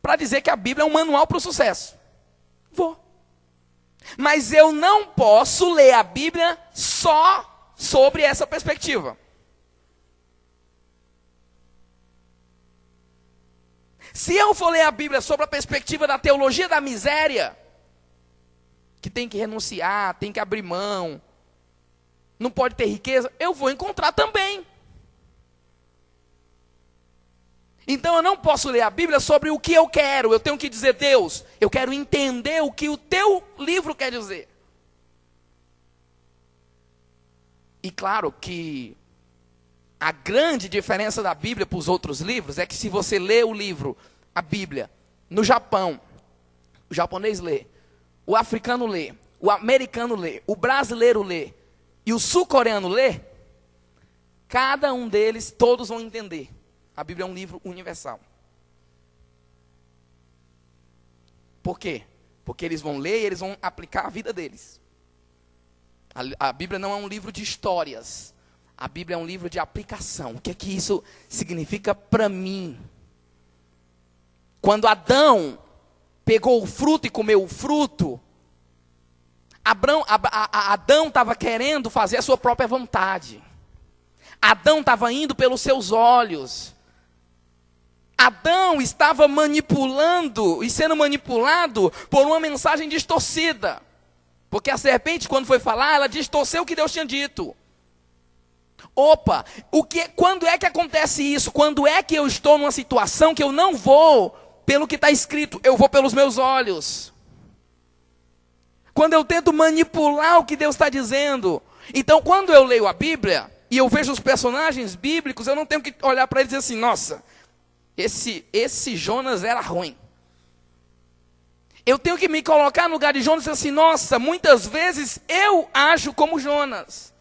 para dizer que a Bíblia é um manual para o sucesso. Vou. Mas eu não posso ler a Bíblia só sobre essa perspectiva. Se eu for ler a Bíblia sobre a perspectiva da teologia da miséria, que tem que renunciar, tem que abrir mão, não pode ter riqueza, eu vou encontrar também. Então eu não posso ler a Bíblia sobre o que eu quero. Eu tenho que dizer: Deus, eu quero entender o que o teu livro quer dizer. E claro que a grande diferença da Bíblia para os outros livros é que se você lê o livro, a Bíblia, no Japão, o japonês lê, o africano lê, o americano lê, o brasileiro lê e o sul-coreano lê, cada um deles, todos vão entender. A Bíblia é um livro universal. Por quê? Porque eles vão ler e eles vão aplicar a vida deles. A Bíblia não é um livro de histórias. A Bíblia é um livro de aplicação. O que é que isso significa para mim? Quando Adão pegou o fruto e comeu o fruto, Adão estava querendo fazer a sua própria vontade. Adão estava indo pelos seus olhos. Adão estava manipulando e sendo manipulado por uma mensagem distorcida. Porque a serpente, quando foi falar, ela distorceu o que Deus tinha dito. Opa, quando é que acontece isso? Quando é que eu estou numa situação que eu não vou pelo que está escrito, eu vou pelos meus olhos? Quando eu tento manipular o que Deus está dizendo. Então, quando eu leio a Bíblia e eu vejo os personagens bíblicos, eu não tenho que olhar para eles e dizer assim: nossa, esse Jonas era ruim. Eu tenho que me colocar no lugar de Jonas e dizer assim: nossa, muitas vezes eu ajo como Jonas.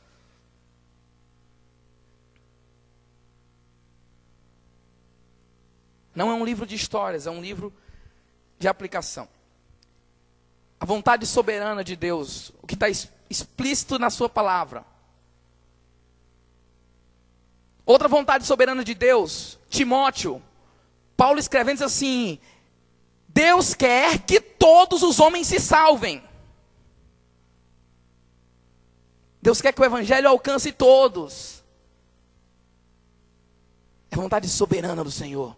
Não é um livro de histórias, é um livro de aplicação. A vontade soberana de Deus, o que está explícito na sua palavra. Outra vontade soberana de Deus, Timóteo, Paulo escrevendo diz assim: Deus quer que todos os homens se salvem. Deus quer que o evangelho alcance todos. É a vontade soberana do Senhor.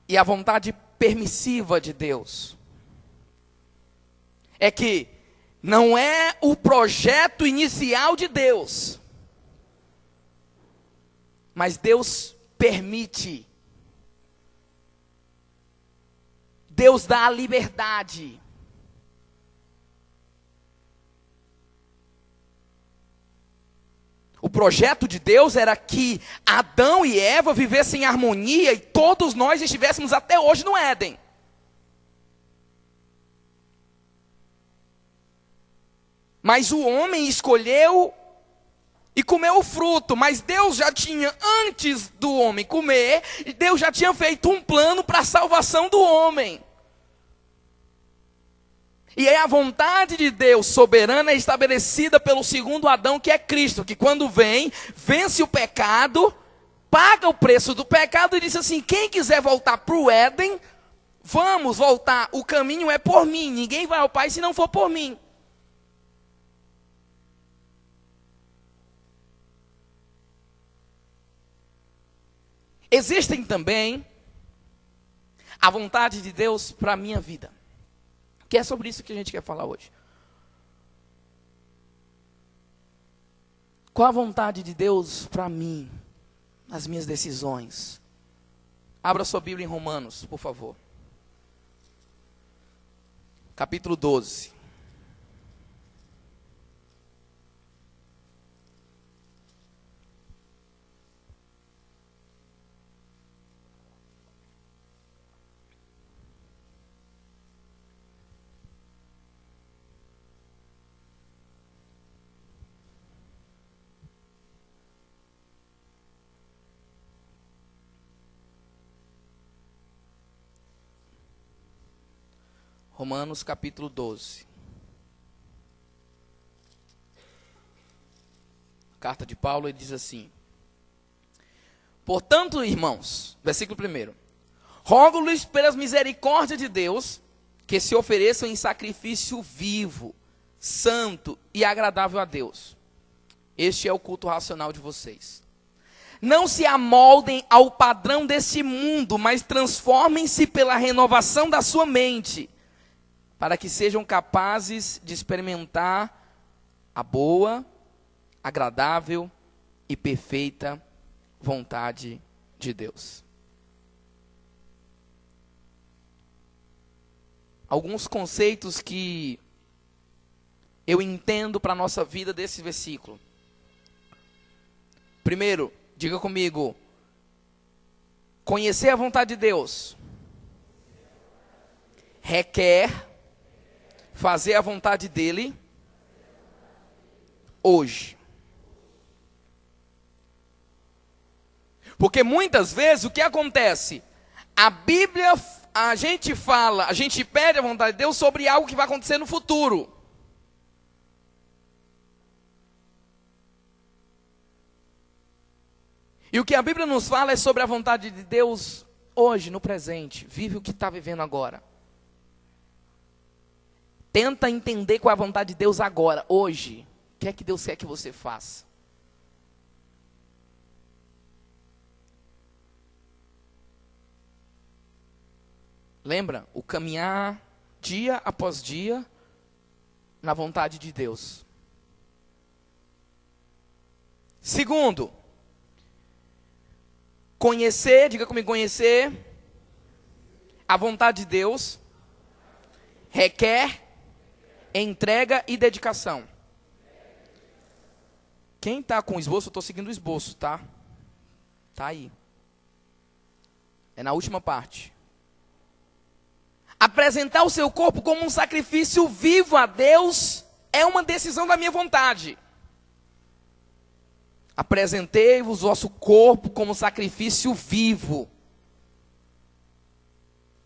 E a vontade permissiva de Deus é que não é o projeto inicial de Deus, mas Deus permite. Deus dá a liberdade. O projeto de Deus era que Adão e Eva vivessem em harmonia e todos nós estivéssemos até hoje no Éden. Mas o homem escolheu e comeu o fruto. Mas Deus já tinha, antes do homem comer, Deus já tinha feito um plano para a salvação do homem. E aí a vontade de Deus soberana é estabelecida pelo segundo Adão, que é Cristo, que quando vem, vence o pecado, paga o preço do pecado e diz assim: quem quiser voltar para o Éden, vamos voltar, o caminho é por mim, ninguém vai ao Pai se não for por mim. Existem também a vontade de Deus para a minha vida. Que é sobre isso que a gente quer falar hoje. Qual a vontade de Deus para mim? nas minhas decisões. Abra sua Bíblia em Romanos, por favor. Capítulo 12. Romanos capítulo 12. Carta de Paulo, ele diz assim: portanto, irmãos, versículo 1: rogo-lhes pelas misericórdias de Deus, que se ofereçam em sacrifício vivo, santo e agradável a Deus. Este é o culto racional de vocês. Não se amoldem ao padrão desse mundo, mas transformem-se pela renovação da sua mente, para que sejam capazes de experimentar a boa, agradável e perfeita vontade de Deus. Alguns conceitos que eu entendo para a nossa vida desse versículo. Primeiro, diga comigo: conhecer a vontade de Deus requer fazer a vontade dele hoje. Porque muitas vezes o que acontece? A Bíblia, a gente pede a vontade de Deus sobre algo que vai acontecer no futuro. E o que a Bíblia nos fala é sobre a vontade de Deus hoje, no presente. Vive o que está vivendo agora. Tenta entender qual é a vontade de Deus agora, hoje. O que é que Deus quer que você faça? Lembra? O caminhar dia após dia na vontade de Deus. Segundo, conhecer, diga comigo, conhecer a vontade de Deus requer entrega e dedicação. Quem está com o esboço, eu estou seguindo o esboço, tá? Tá aí. É na última parte. Apresentar o seu corpo como um sacrifício vivo a Deus é uma decisão da minha vontade. Apresentei-vos o vosso corpo como sacrifício vivo.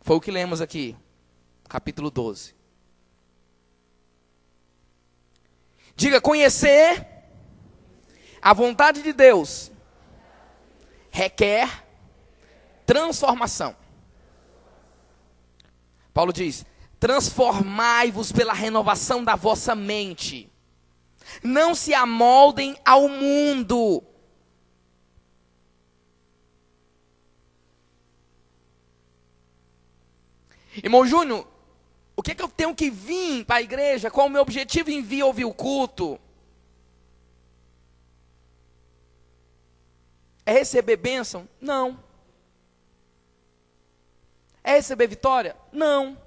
Foi o que lemos aqui, capítulo 12. Diga: conhecer a vontade de Deus requer transformação. Paulo diz: transformai-vos pela renovação da vossa mente. Não se amoldem ao mundo. Irmão Júnior, o que é que eu tenho que vir para a igreja? Qual o meu objetivo em vir ouvir o culto? É receber bênção? Não. É receber vitória? Não.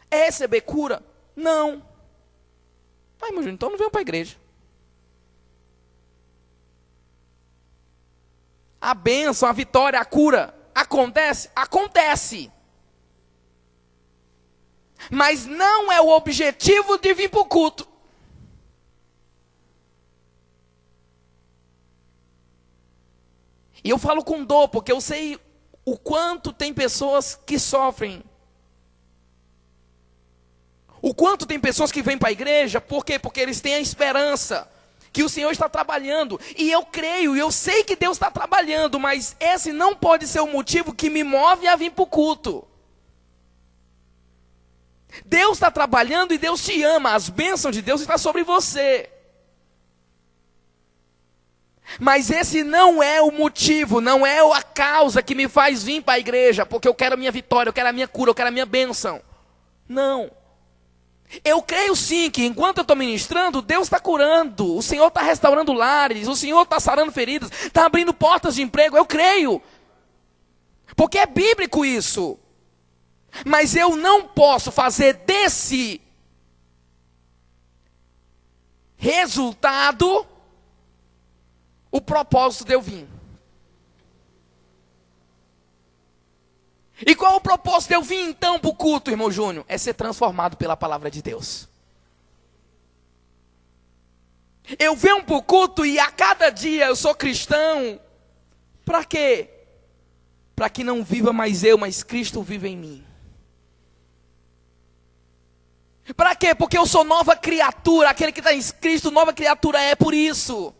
É receber cura? Não. Ai, irmão Júnior, então não venham para a igreja. A bênção, a vitória, a cura, acontece? Acontece. Mas não é o objetivo de vir para o culto. E eu falo com dor, porque eu sei o quanto tem pessoas que sofrem. O quanto tem pessoas que vêm para a igreja, por quê? Porque eles têm a esperança que o Senhor está trabalhando. E eu creio, eu sei que Deus está trabalhando, mas esse não pode ser o motivo que me move a vir para o culto. Deus está trabalhando e Deus te ama, as bênçãos de Deus estão sobre você. Mas esse não é o motivo, não é a causa que me faz vir para a igreja, porque eu quero a minha vitória, eu quero a minha cura, eu quero a minha bênção. Não. Eu creio sim que enquanto eu estou ministrando, Deus está curando, o Senhor está restaurando lares, o Senhor está sarando feridas, está abrindo portas de emprego, eu creio. Porque é bíblico isso. Mas eu não posso fazer desse resultado o propósito de eu vir. E qual é o propósito de eu vir então para o culto, irmão Júnior? É ser transformado pela palavra de Deus. Eu venho para o culto e a cada dia eu sou cristão. Para quê? Para que não viva mais eu, mas Cristo vive em mim. Para quê? Porque eu sou nova criatura. Aquele que está em Cristo, nova criatura é por isso.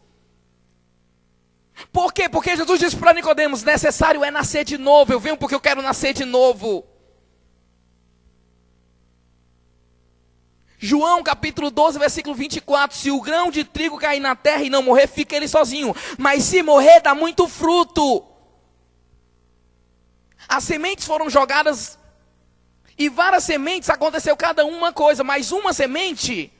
Por quê? Porque Jesus disse para Nicodemos, necessário é nascer de novo. Eu venho porque eu quero nascer de novo. João capítulo 12, versículo 24. Se o grão de trigo cair na terra e não morrer, fica ele sozinho. Mas se morrer, dá muito fruto. As sementes foram jogadas e várias sementes, aconteceu cada uma coisa. Mas uma semente,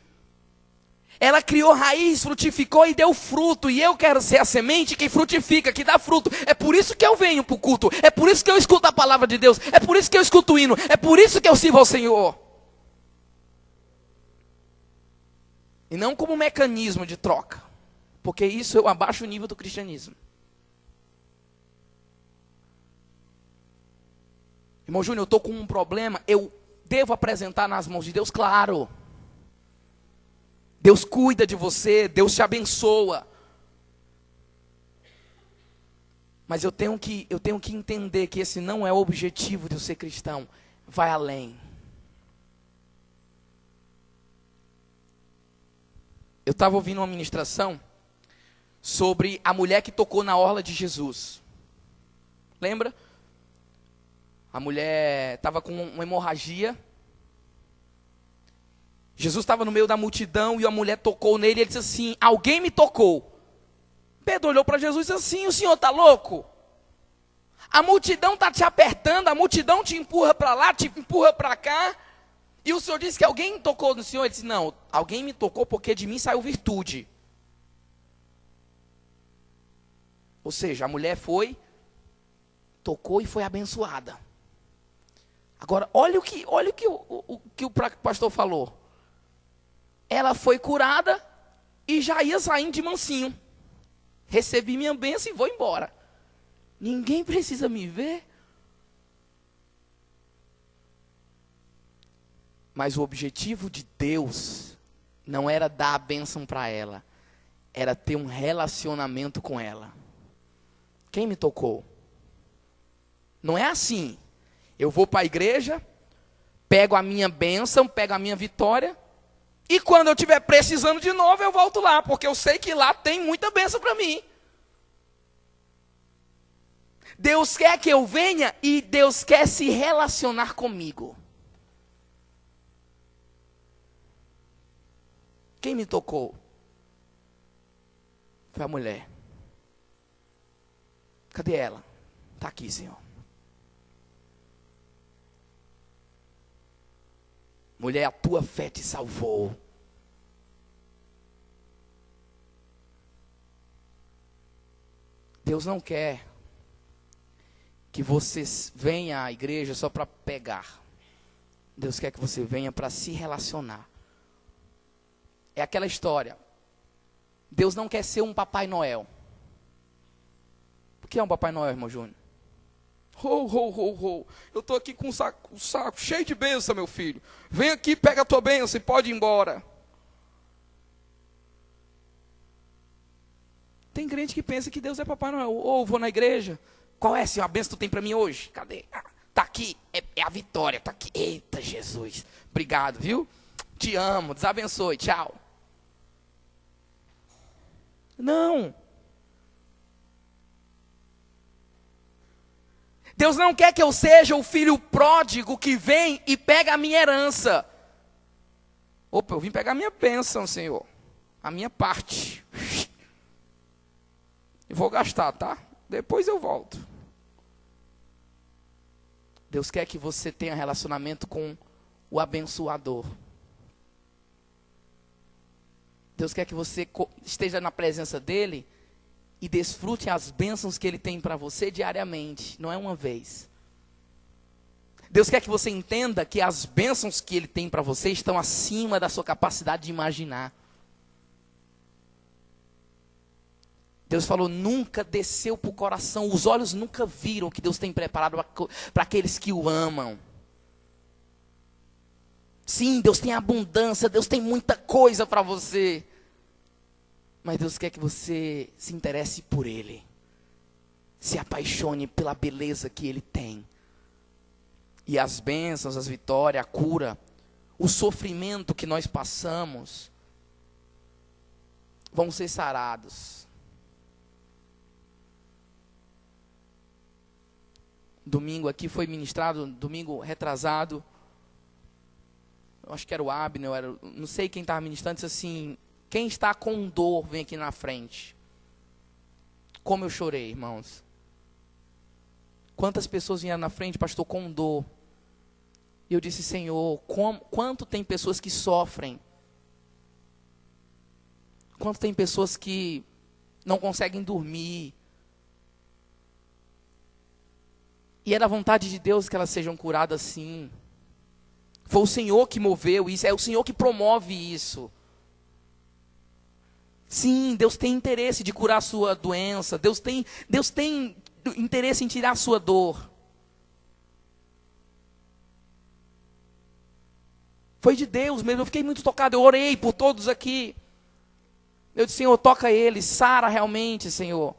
ela criou raiz, frutificou e deu fruto. E eu quero ser a semente que frutifica, que dá fruto. É por isso que eu venho para o culto. É por isso que eu escuto a palavra de Deus. É por isso que eu escuto o hino. É por isso que eu sirvo ao Senhor. E não como mecanismo de troca. Porque isso eu abaixo o nível do cristianismo. Irmão Júnior, eu estou com um problema. Eu devo apresentar nas mãos de Deus? Claro. Deus cuida de você, Deus te abençoa. Mas eu tenho que entender que esse não é o objetivo de eu ser cristão. Vai além. Eu estava ouvindo uma ministração sobre a mulher que tocou na orla de Jesus. Lembra? A mulher estava com uma hemorragia. Jesus estava no meio da multidão e a mulher tocou nele e ele disse assim, alguém me tocou. Pedro olhou para Jesus e disse assim, o senhor está louco? A multidão está te apertando, a multidão te empurra para lá, te empurra para cá. E o senhor disse que alguém tocou no senhor? Ele disse, não, alguém me tocou porque de mim saiu virtude. Ou seja, a mulher foi, tocou e foi abençoada. Agora, olha o que o pastor falou. Ela foi curada e já ia saindo de mansinho. Recebi minha bênção e vou embora. Ninguém precisa me ver. Mas o objetivo de Deus não era dar a bênção para ela. Era ter um relacionamento com ela. Quem me tocou? Não é assim. Eu vou para a igreja, pego a minha bênção, pego a minha vitória, e quando eu estiver precisando de novo, eu volto lá, porque eu sei que lá tem muita bênção para mim. Deus quer que eu venha e Deus quer se relacionar comigo. Quem me tocou? Foi a mulher. Cadê ela? Está aqui, Senhor. Mulher, a tua fé te salvou. Deus não quer que você venha à igreja só para pegar. Deus quer que você venha para se relacionar. É aquela história. Deus não quer ser um Papai Noel. O que é um Papai Noel, irmão Júnior? Ho, ho, ho, ho. Eu estou aqui com um saco cheio de bênção, meu filho. Vem aqui, pega a tua bênção e pode ir embora. Tem crente que pensa que Deus é Papai Noel. Ou vou na igreja. Qual é, Senhor? A bênção que tu tem para mim hoje? Cadê? Tá aqui. É a vitória. Tá aqui. Eita, Jesus. Obrigado, viu? Te amo. Deus abençoe. Tchau. Não. Deus não quer que eu seja o filho pródigo que vem e pega a minha herança. Opa, eu vim pegar a minha bênção, Senhor. A minha parte. Eu vou gastar, tá? Depois eu volto. Deus quer que você tenha relacionamento com o abençoador. Deus quer que você esteja na presença dele e desfrute as bênçãos que ele tem para você diariamente, não é uma vez. Deus quer que você entenda que as bênçãos que ele tem para você estão acima da sua capacidade de imaginar. Deus falou, nunca desceu para o coração, os olhos nunca viram o que Deus tem preparado para aqueles que o amam. Sim, Deus tem abundância, Deus tem muita coisa para você. Mas Deus quer que você se interesse por Ele. Se apaixone pela beleza que Ele tem. E as bênçãos, as vitórias, a cura, o sofrimento que nós passamos, vão ser sarados. Domingo aqui foi ministrado, domingo retrasado, eu acho que era o Abner, não sei quem estava ministrando, disse assim, quem está com dor, vem aqui na frente. Como eu chorei, irmãos. Quantas pessoas vieram na frente, pastor, com dor. E eu disse, Senhor, quanto tem pessoas que sofrem? Quanto tem pessoas que não conseguem dormir? E é da vontade de Deus que elas sejam curadas sim. Foi o Senhor que moveu isso, é o Senhor que promove isso. Sim, Deus tem interesse de curar a sua doença, Deus tem interesse em tirar a sua dor. Foi de Deus mesmo, eu fiquei muito tocado, eu orei por todos aqui. Eu disse, Senhor, toca eles, sara realmente, Senhor.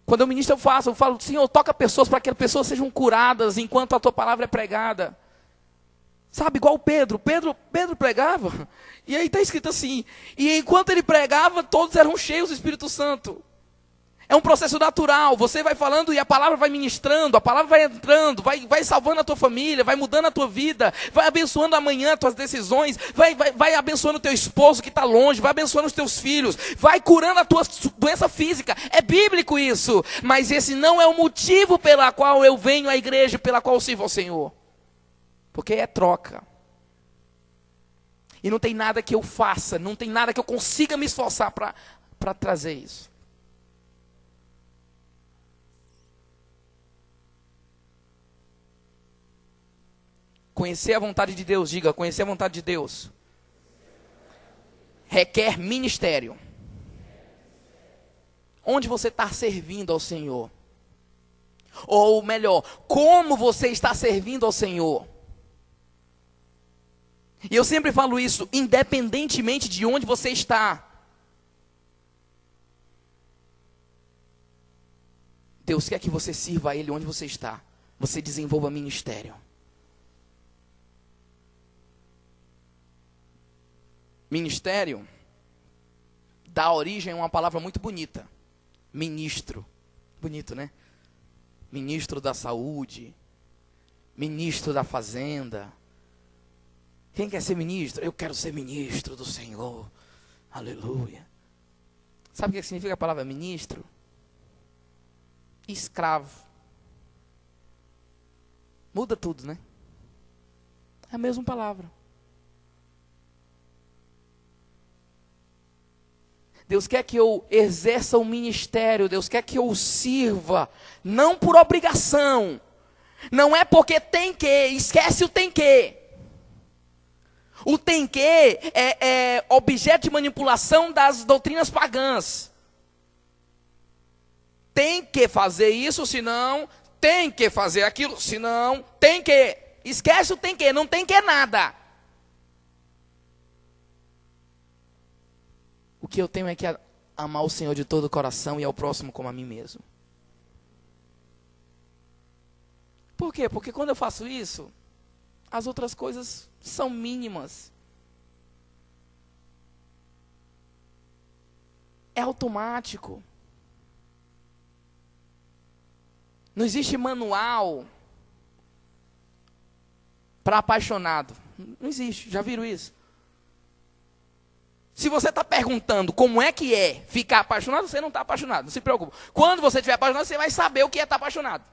Quando eu ministro, eu falo, Senhor, toca pessoas para que as pessoas sejam curadas enquanto a tua palavra é pregada. Sabe, igual Pedro pregava, e aí está escrito assim, e enquanto ele pregava, todos eram cheios do Espírito Santo. É um processo natural, você vai falando e a palavra vai ministrando, a palavra vai entrando, vai salvando a tua família, vai mudando a tua vida, vai abençoando amanhã as tuas decisões, vai abençoando o teu esposo que está longe, vai abençoando os teus filhos, vai curando a tua doença física. É bíblico isso, mas esse não é o motivo pela qual eu venho à igreja, pela qual eu sirvo ao Senhor. Porque é troca. E não tem nada que eu faça, não tem nada que eu consiga me esforçar para trazer isso. Conhecer a vontade de Deus, diga, conhecer a vontade de Deus, requer ministério. Onde você está servindo ao Senhor? Ou melhor, como você está servindo ao Senhor? E eu sempre falo isso, independentemente de onde você está. Deus quer que você sirva a Ele onde você está. Você desenvolva ministério. Ministério dá origem a uma palavra muito bonita. Ministro. Bonito, né? Ministro da saúde. Ministro da fazenda. Quem quer ser ministro? Eu quero ser ministro do Senhor. Aleluia. Sabe o que significa a palavra ministro? Escravo. Muda tudo, né? É a mesma palavra. Deus quer que eu exerça o ministério, Deus quer que eu sirva, não por obrigação, não é porque tem que, esquece o tem que. O tem que é objeto de manipulação das doutrinas pagãs. Tem que fazer isso, senão, tem que fazer aquilo, senão, tem que. Esquece o tem que, não tem que nada. O que eu tenho é que amar o Senhor de todo o coração e ao próximo como a mim mesmo. Por quê? Porque quando eu faço isso, as outras coisas são mínimas. É automático. Não existe manual para apaixonado. Não existe, já viram isso? Se você está perguntando como é que é ficar apaixonado, você não está apaixonado, não se preocupe. Quando você estiver apaixonado, você vai saber o que é estar apaixonado.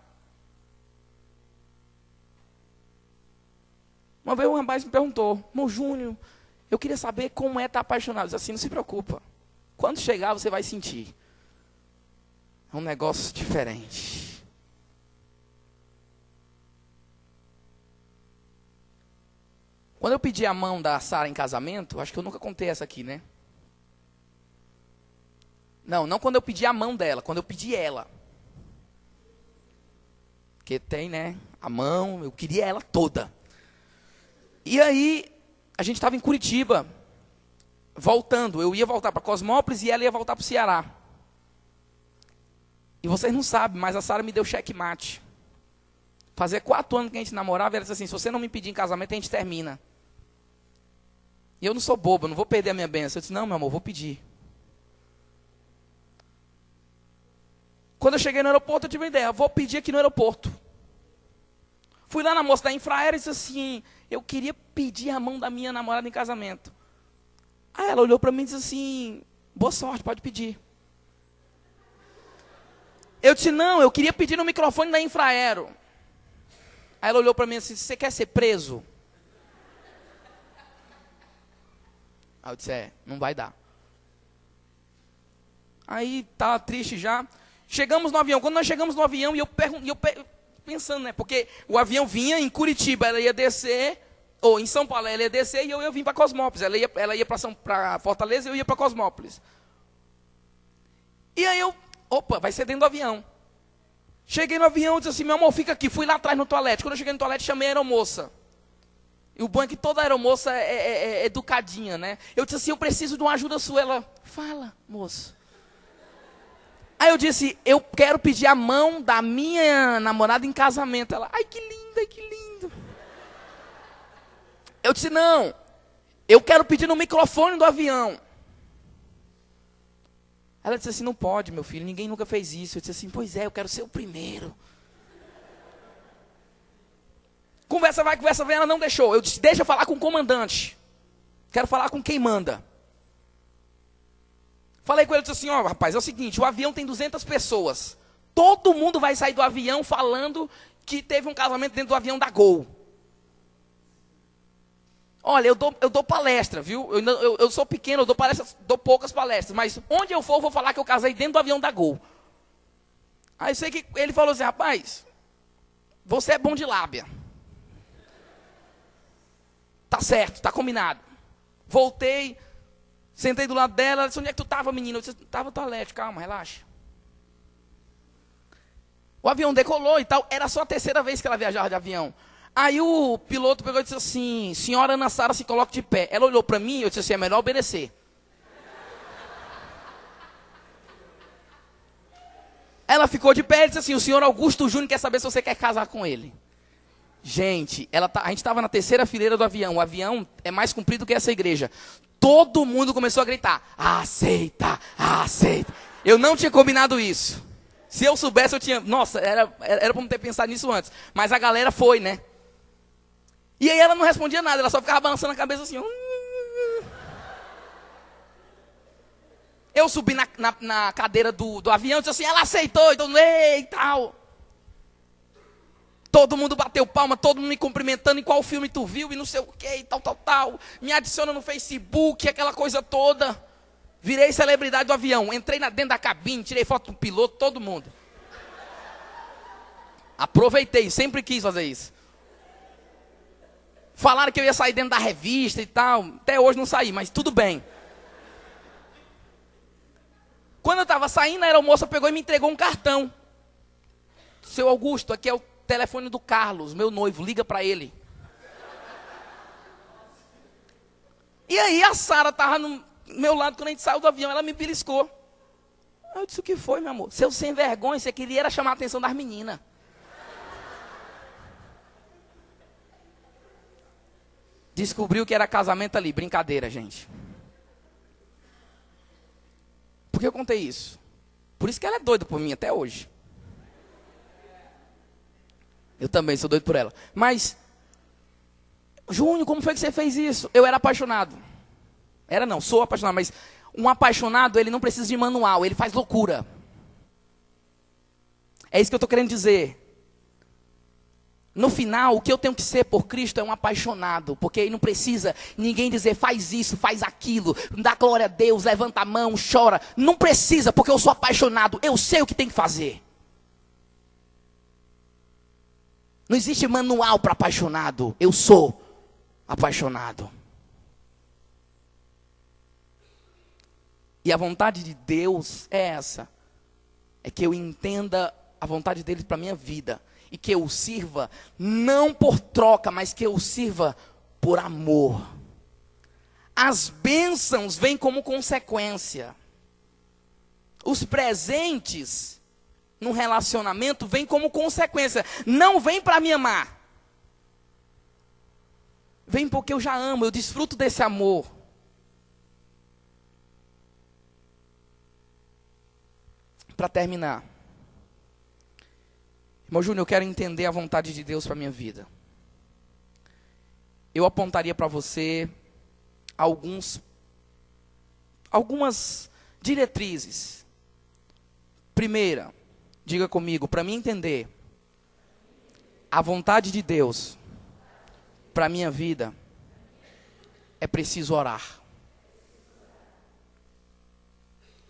Uma vez um rapaz me perguntou, irmão Júnior, eu queria saber como é estar apaixonado. Eu disse assim, não se preocupa. Quando chegar, você vai sentir. É um negócio diferente. Quando eu pedi a mão da Sara em casamento, acho que eu nunca contei essa aqui, né? Não quando eu pedi a mão dela, quando eu pedi ela. Porque tem, né, a mão, eu queria ela toda. E aí, a gente estava em Curitiba, voltando. Eu ia voltar para Cosmópolis e ela ia voltar para o Ceará. E vocês não sabem, mas a Sara me deu checkmate. Fazia 4 anos que a gente namorava, e ela disse assim, se você não me pedir em casamento, a gente termina. E eu não sou bobo, eu não vou perder a minha bênção. Eu disse, não, meu amor, vou pedir. Quando eu cheguei no aeroporto, eu tive uma ideia, vou pedir aqui no aeroporto. Fui lá na moça da Infraero e disse assim, eu queria pedir a mão da minha namorada em casamento. Aí ela olhou para mim e disse assim, boa sorte, pode pedir. Eu disse, não, eu queria pedir no microfone da Infraero. Aí ela olhou para mim e disse, você quer ser preso? Aí eu disse, não vai dar. Aí, estava triste já. Chegamos no avião. Quando nós chegamos no avião, pensando, né? Porque o avião vinha em Curitiba, ela ia descer, ou em São Paulo, ela ia descer e eu ia vir para Cosmópolis. Ela ia para Fortaleza e eu ia para Cosmópolis. E aí vai ser dentro do avião. Cheguei no avião e disse assim, meu amor, fica aqui. Fui lá atrás no toalete. Quando eu cheguei no toalete, chamei a aeromoça. E o bom é que toda aeromoça é educadinha, né? Eu disse assim, eu preciso de uma ajuda sua. Ela, fala, moço. Aí eu disse, eu quero pedir a mão da minha namorada em casamento. Ela, ai que lindo, ai que lindo. Eu disse, não, eu quero pedir no microfone do avião. Ela disse assim, não pode, meu filho, ninguém nunca fez isso. Eu disse assim, pois é, eu quero ser o primeiro. Conversa vai, conversa vem, ela não deixou. Eu disse, deixa eu falar com o comandante. Quero falar com quem manda. Falei com ele, disse assim, ó, rapaz, é o seguinte, o avião tem 200 pessoas. Todo mundo vai sair do avião falando que teve um casamento dentro do avião da Gol. Olha, eu dou palestra, viu? Eu sou pequeno, eu dou poucas palestras, mas onde eu for, eu vou falar que eu casei dentro do avião da Gol. Aí sei que ele falou assim, rapaz, você é bom de lábia. Tá certo, tá combinado. Voltei, sentei do lado dela, ela disse, onde é que tu estava, menina? Eu disse, estava no toalete, calma, relaxa. O avião decolou e tal, era só a 3ª vez que ela viajava de avião. Aí o piloto pegou e disse assim, senhora Ana Sara, se coloque de pé. Ela olhou para mim e eu disse assim, é melhor obedecer. Ela ficou de pé e disse assim, o senhor Augusto Júnior quer saber se você quer casar com ele. Gente, a gente estava na 3ª fileira do avião. O avião é mais comprido que essa igreja. Todo mundo começou a gritar, aceita, aceita. Eu não tinha combinado isso. Se eu soubesse, eu tinha... Nossa, era para não ter pensado nisso antes. Mas a galera foi, né? E aí ela não respondia nada, ela só ficava balançando a cabeça assim. Eu subi na cadeira do avião e disse assim, ela aceitou, então, ei, e tal. Todo mundo bateu palma, todo mundo me cumprimentando, em qual filme tu viu, e não sei o que, e tal. Me adiciona no Facebook, aquela coisa toda. Virei celebridade do avião, entrei dentro da cabine, tirei foto do piloto, todo mundo. Aproveitei, sempre quis fazer isso. Falaram que eu ia sair dentro da revista e tal, até hoje não saí, mas tudo bem. Quando eu estava saindo, a aeromoça pegou e me entregou um cartão. Seu Augusto, aqui é o telefone do Carlos, meu noivo, liga para ele. E aí a Sara estava no meu lado, quando a gente saiu do avião, ela me beliscou. Eu disse, o que foi, meu amor? Seu sem vergonha, você queria era chamar a atenção das meninas. Descobriu que era casamento ali, brincadeira, gente. Por que eu contei isso? Por isso que ela é doida por mim até hoje. Eu também sou doido por ela. Mas, Júnior, como foi que você fez isso? Eu era apaixonado. Sou apaixonado, mas um apaixonado, ele não precisa de manual, ele faz loucura. É isso que eu estou querendo dizer. No final, o que eu tenho que ser por Cristo é um apaixonado, porque aí não precisa ninguém dizer faz isso, faz aquilo, dá glória a Deus, levanta a mão, chora. Não precisa, porque eu sou apaixonado, eu sei o que tem que fazer. Não existe manual para apaixonado, eu sou apaixonado. E a vontade de Deus é essa, é que eu entenda a vontade dele para a minha vida. E que eu o sirva, não por troca, mas que eu o sirva por amor. As bênçãos vêm como consequência. Os presentes num relacionamento vêm como consequência. Não vem para me amar. Vem porque eu já amo, eu desfruto desse amor. Para terminar. Irmão Júnior, eu quero entender a vontade de Deus para a minha vida. Eu apontaria para você algumas diretrizes. Primeira, diga comigo, para mim entender a vontade de Deus para a minha vida, é preciso orar.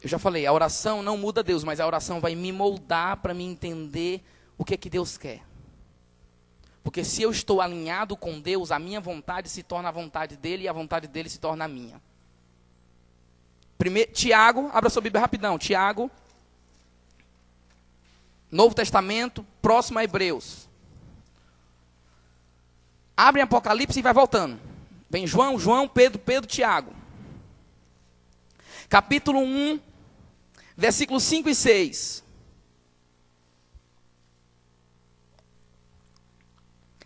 Eu já falei, a oração não muda Deus, mas a oração vai me moldar para me entender o que é que Deus quer. Porque se eu estou alinhado com Deus, a minha vontade se torna a vontade dele e a vontade dele se torna a minha. Tiago, abra sua Bíblia rapidão. Tiago, Novo Testamento, próximo a Hebreus. Abre Apocalipse e vai voltando. Vem João, Pedro, Tiago. Capítulo 1, versículos 5 e 6.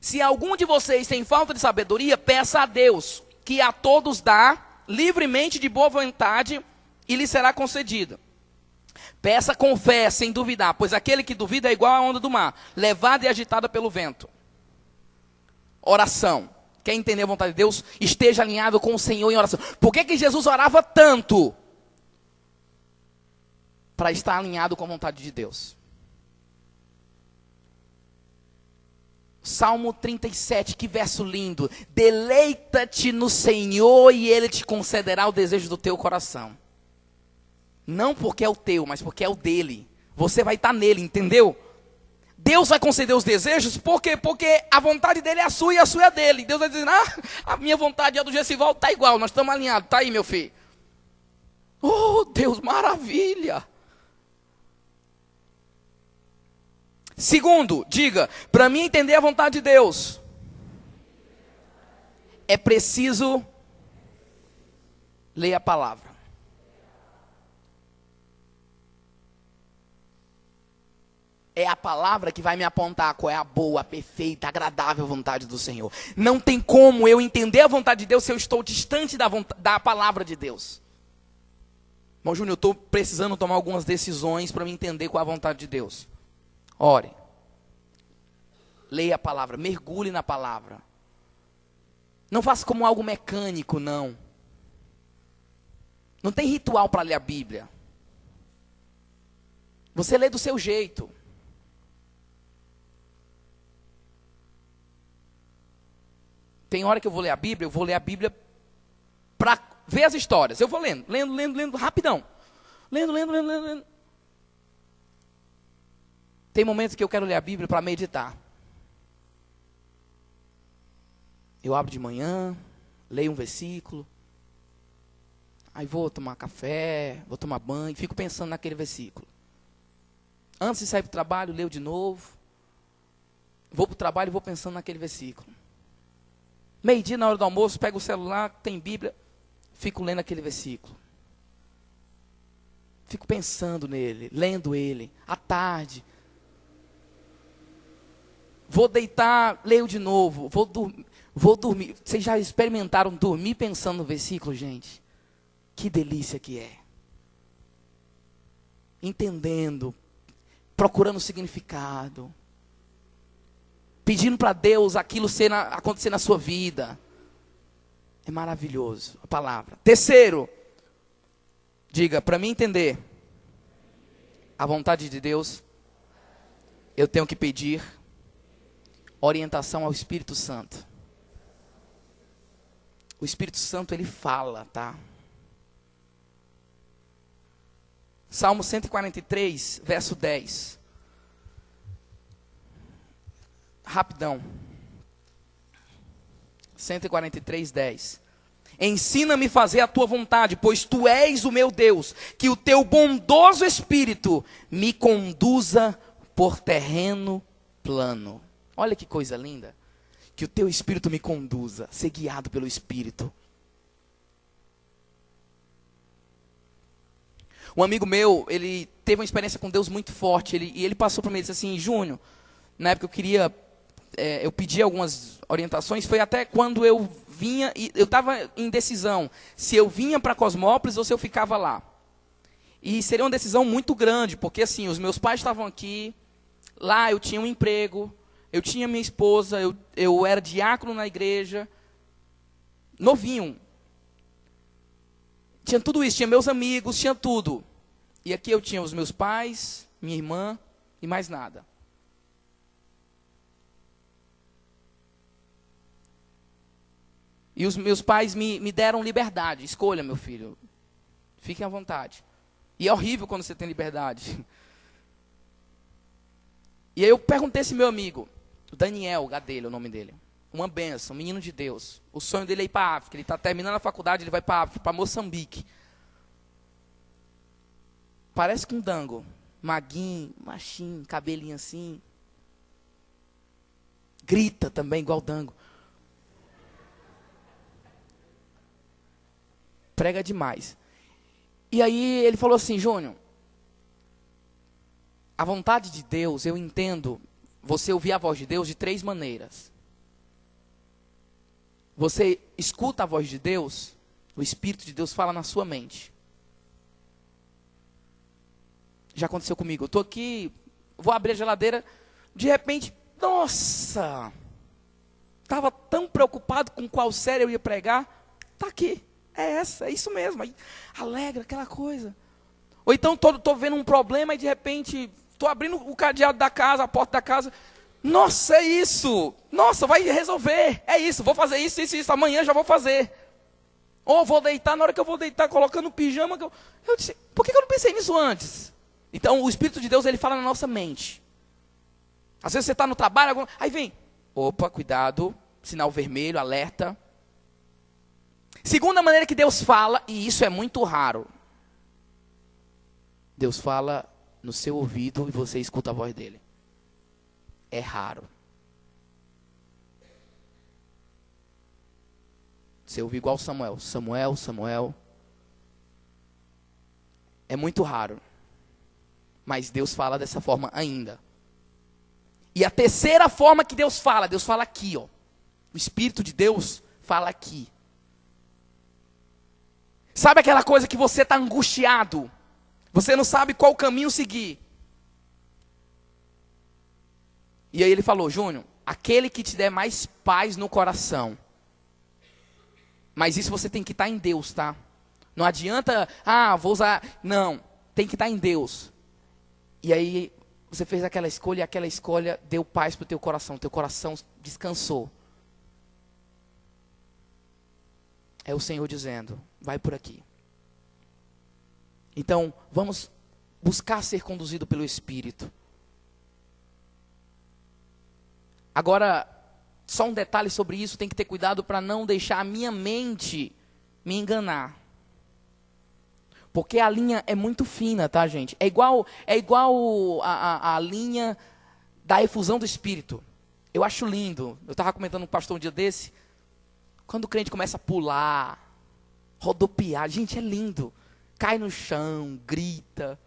Se algum de vocês tem falta de sabedoria, peça a Deus, que a todos dá, livremente de boa vontade, e lhe será concedida. Peça com fé, sem duvidar, pois aquele que duvida é igual à onda do mar, levada e agitada pelo vento. Oração. Quer entender a vontade de Deus? Esteja alinhado com o Senhor em oração. Por que Jesus orava tanto? Para estar alinhado com a vontade de Deus. Salmo 37, que verso lindo. Deleita-te no Senhor e Ele te concederá o desejo do teu coração. Não porque é o teu, mas porque é o dele. Você vai estar nele, entendeu? Deus vai conceder os desejos, por quê? Porque a vontade dele é a sua e a sua é a dele. Deus vai dizer, a minha vontade e a do Gessival está igual, nós estamos alinhados, está aí meu filho. Oh Deus, maravilha. Segundo, diga, para mim entender a vontade de Deus, é preciso ler a palavra. É a palavra que vai me apontar qual é a boa, a perfeita, agradável vontade do Senhor. Não tem como eu entender a vontade de Deus se eu estou distante da palavra de Deus. Irmão Júnior, eu estou precisando tomar algumas decisões para me entender qual é a vontade de Deus. Ore. Leia a palavra, mergulhe na palavra. Não faça como algo mecânico, não. Não tem ritual para ler a Bíblia. Você lê do seu jeito. Tem hora que eu vou ler a Bíblia para ver as histórias. Eu vou lendo, rapidão. Lendo. Tem momentos que eu quero ler a Bíblia para meditar. Eu abro de manhã, leio um versículo, aí vou tomar café, vou tomar banho, fico pensando naquele versículo. Antes de sair para o trabalho, leio de novo. Vou para o trabalho e vou pensando naquele versículo. Meio-dia, na hora do almoço, pego o celular, tem Bíblia, fico lendo aquele versículo. Fico pensando nele, lendo ele, à tarde. Vou deitar, leio de novo, vou dormir. Vocês já experimentaram dormir pensando no versículo, gente? Que delícia que é. Entendendo, procurando o significado. Pedindo para Deus aquilo acontecer na sua vida. É maravilhoso a palavra. Terceiro, diga, para mim entender a vontade de Deus, eu tenho que pedir orientação ao Espírito Santo. O Espírito Santo, ele fala, tá? Salmo 143, verso 10. Rapidão. 143, 10. Ensina-me a fazer a tua vontade, pois tu és o meu Deus. Que o teu bondoso Espírito me conduza por terreno plano. Olha que coisa linda. Que o teu Espírito me conduza, ser guiado pelo Espírito. Um amigo meu, ele teve uma experiência com Deus muito forte. Ele passou para mim e disse assim: Júnior, na época eu pedi algumas orientações. Foi até quando eu vinha, eu estava em decisão, se eu vinha para Cosmópolis ou se eu ficava lá. E seria uma decisão muito grande, porque assim, os meus pais estavam aqui, lá eu tinha um emprego, eu tinha minha esposa, eu era diácono na igreja, novinho. Tinha tudo isso, tinha meus amigos, tinha tudo. E aqui eu tinha os meus pais, minha irmã e mais nada. E os meus pais me deram liberdade. Escolha, meu filho. Fiquem à vontade. E é horrível quando você tem liberdade. E aí eu perguntei a esse meu amigo, o Daniel Gadelha, o nome dele. Uma benção, um menino de Deus. O sonho dele é ir para a África. Ele está terminando a faculdade, ele vai para a África, para Moçambique. Parece com um dango. Maguinho, machinho, cabelinho assim. Grita também, igual dango. Prega demais. E aí ele falou assim: Júnior, a vontade de Deus, eu entendo, você ouvir a voz de Deus de 3 maneiras. Você escuta a voz de Deus, o Espírito de Deus fala na sua mente. Já aconteceu comigo. Eu estou aqui, vou abrir a geladeira, de repente, nossa, estava tão preocupado com qual série eu ia pregar, está aqui. É isso mesmo. Aí, alegra, aquela coisa. Ou então estou vendo um problema e de repente estou abrindo o cadeado da casa, a porta da casa. Nossa, é isso. Nossa, vai resolver. É isso, vou fazer isso, isso, isso. Amanhã já vou fazer. Ou vou deitar, na hora que eu vou deitar, colocando o pijama. Eu disse, por que eu não pensei nisso antes? Então, o Espírito de Deus, ele fala na nossa mente. Às vezes você está no trabalho, aí vem. Opa, cuidado, sinal vermelho, alerta. Segunda maneira que Deus fala, e isso é muito raro. Deus fala no seu ouvido e você escuta a voz dele. É raro. Você ouve igual Samuel. Samuel. É muito raro. Mas Deus fala dessa forma ainda. E a terceira forma que Deus fala aqui, ó. O Espírito de Deus fala aqui. Sabe aquela coisa que você está angustiado? Você não sabe qual caminho seguir. E aí ele falou: Júnior, aquele que te der mais paz no coração. Mas isso você tem que estar em Deus, tá? Não adianta, vou usar. Não, tem que estar em Deus. E aí você fez aquela escolha e aquela escolha deu paz para o teu coração descansou. É o Senhor dizendo, vai por aqui. Então, vamos buscar ser conduzido pelo Espírito. Agora, só um detalhe sobre isso, tem que ter cuidado para não deixar a minha mente me enganar. Porque a linha é muito fina, tá, gente? É igual a linha da efusão do Espírito. Eu acho lindo. Eu estava comentando com um pastor um dia desse. Quando o crente começa a pular, rodopiar, gente, é lindo. Cai no chão, grita.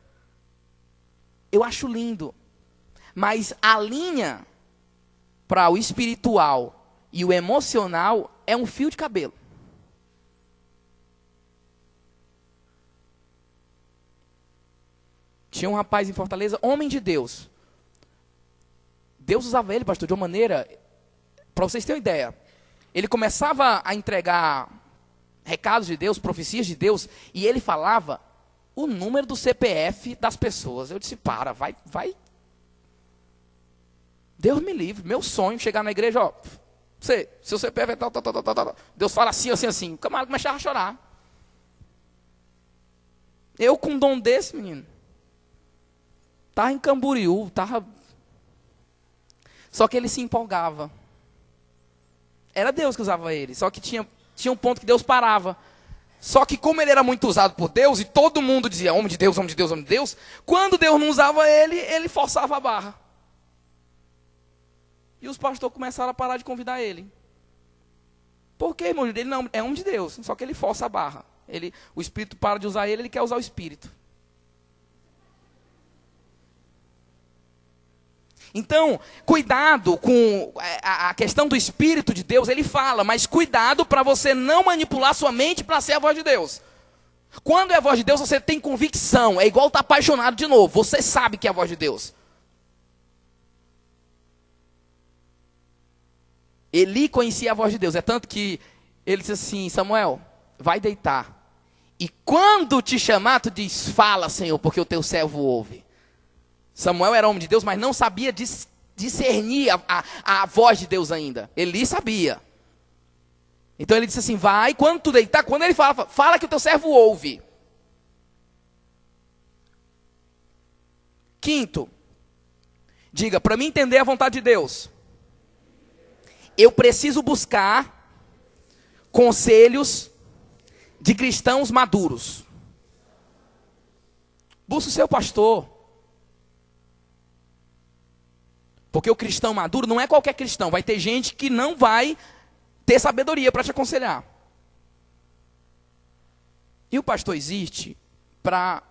Eu acho lindo. Mas a linha para o espiritual e o emocional é um fio de cabelo. Tinha um rapaz em Fortaleza, homem de Deus. Deus usava ele, pastor, de uma maneira, para vocês terem uma ideia. Ele começava a entregar recados de Deus, profecias de Deus, e ele falava o número do CPF das pessoas. Eu disse, vai Deus me livre, meu sonho, chegar na igreja, ó, seu CPF é tal. Deus fala assim, assim. O camarada começava a chorar. Eu com um dom desse, menino, estava em Camboriú, só que ele se empolgava. Era Deus que usava ele, só que tinha um ponto que Deus parava. Só que como ele era muito usado por Deus, e todo mundo dizia, homem de Deus, homem de Deus, homem de Deus, quando Deus não usava ele, ele forçava a barra. E os pastores começaram a parar de convidar ele. Por quê, irmão? Ele não é homem de Deus, só que ele força a barra. O Espírito para de usar ele quer usar o Espírito. Então, cuidado com a questão do Espírito de Deus, ele fala, mas cuidado para você não manipular sua mente para ser a voz de Deus. Quando é a voz de Deus, você tem convicção, é igual estar apaixonado de novo, você sabe que é a voz de Deus. Eli conhecia a voz de Deus, é tanto que ele disse assim, Samuel, vai deitar. E quando te chamar, tu diz, fala, Senhor, porque o teu servo ouve. Samuel era homem de Deus, mas não sabia discernir a voz de Deus ainda. Eli sabia. Então ele disse assim, vai, quando tu deitar, quando ele fala que o teu servo ouve. Quinto, diga, para mim entender a vontade de Deus, eu preciso buscar conselhos de cristãos maduros. Busque o seu pastor. Porque o cristão maduro não é qualquer cristão. Vai ter gente que não vai ter sabedoria para te aconselhar. E o pastor existe para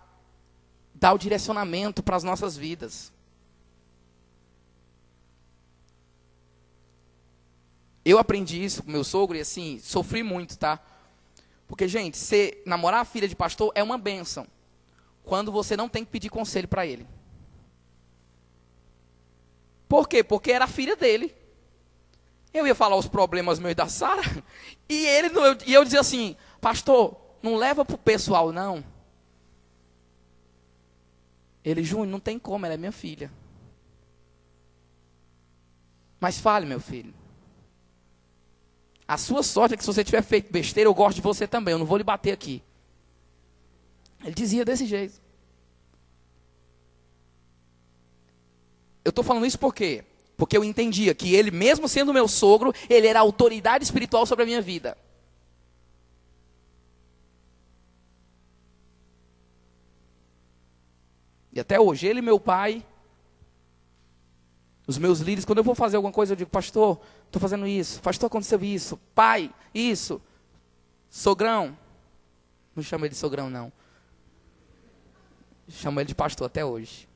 dar o direcionamento para as nossas vidas. Eu aprendi isso com meu sogro e assim, sofri muito, tá? Porque, gente, namorar a filha de pastor é uma bênção. Quando você não tem que pedir conselho para ele. Por quê? Porque era a filha dele. Eu ia falar os problemas meus da Sara, e eu dizia assim, pastor, não leva para o pessoal, não. Ele, Júnior, não tem como, ela é minha filha. Mas fale, meu filho. A sua sorte é que se você tiver feito besteira, eu gosto de você também, eu não vou lhe bater aqui. Ele dizia desse jeito. Eu estou falando isso por quê? Porque eu entendia que ele, mesmo sendo meu sogro, ele era a autoridade espiritual sobre a minha vida. E até hoje, ele e meu pai, os meus líderes, quando eu vou fazer alguma coisa, eu digo, pastor, estou fazendo isso. Pastor, aconteceu isso. Pai, isso. Sogrão. Não chamo ele de sogrão, não. Chamo ele de pastor até hoje.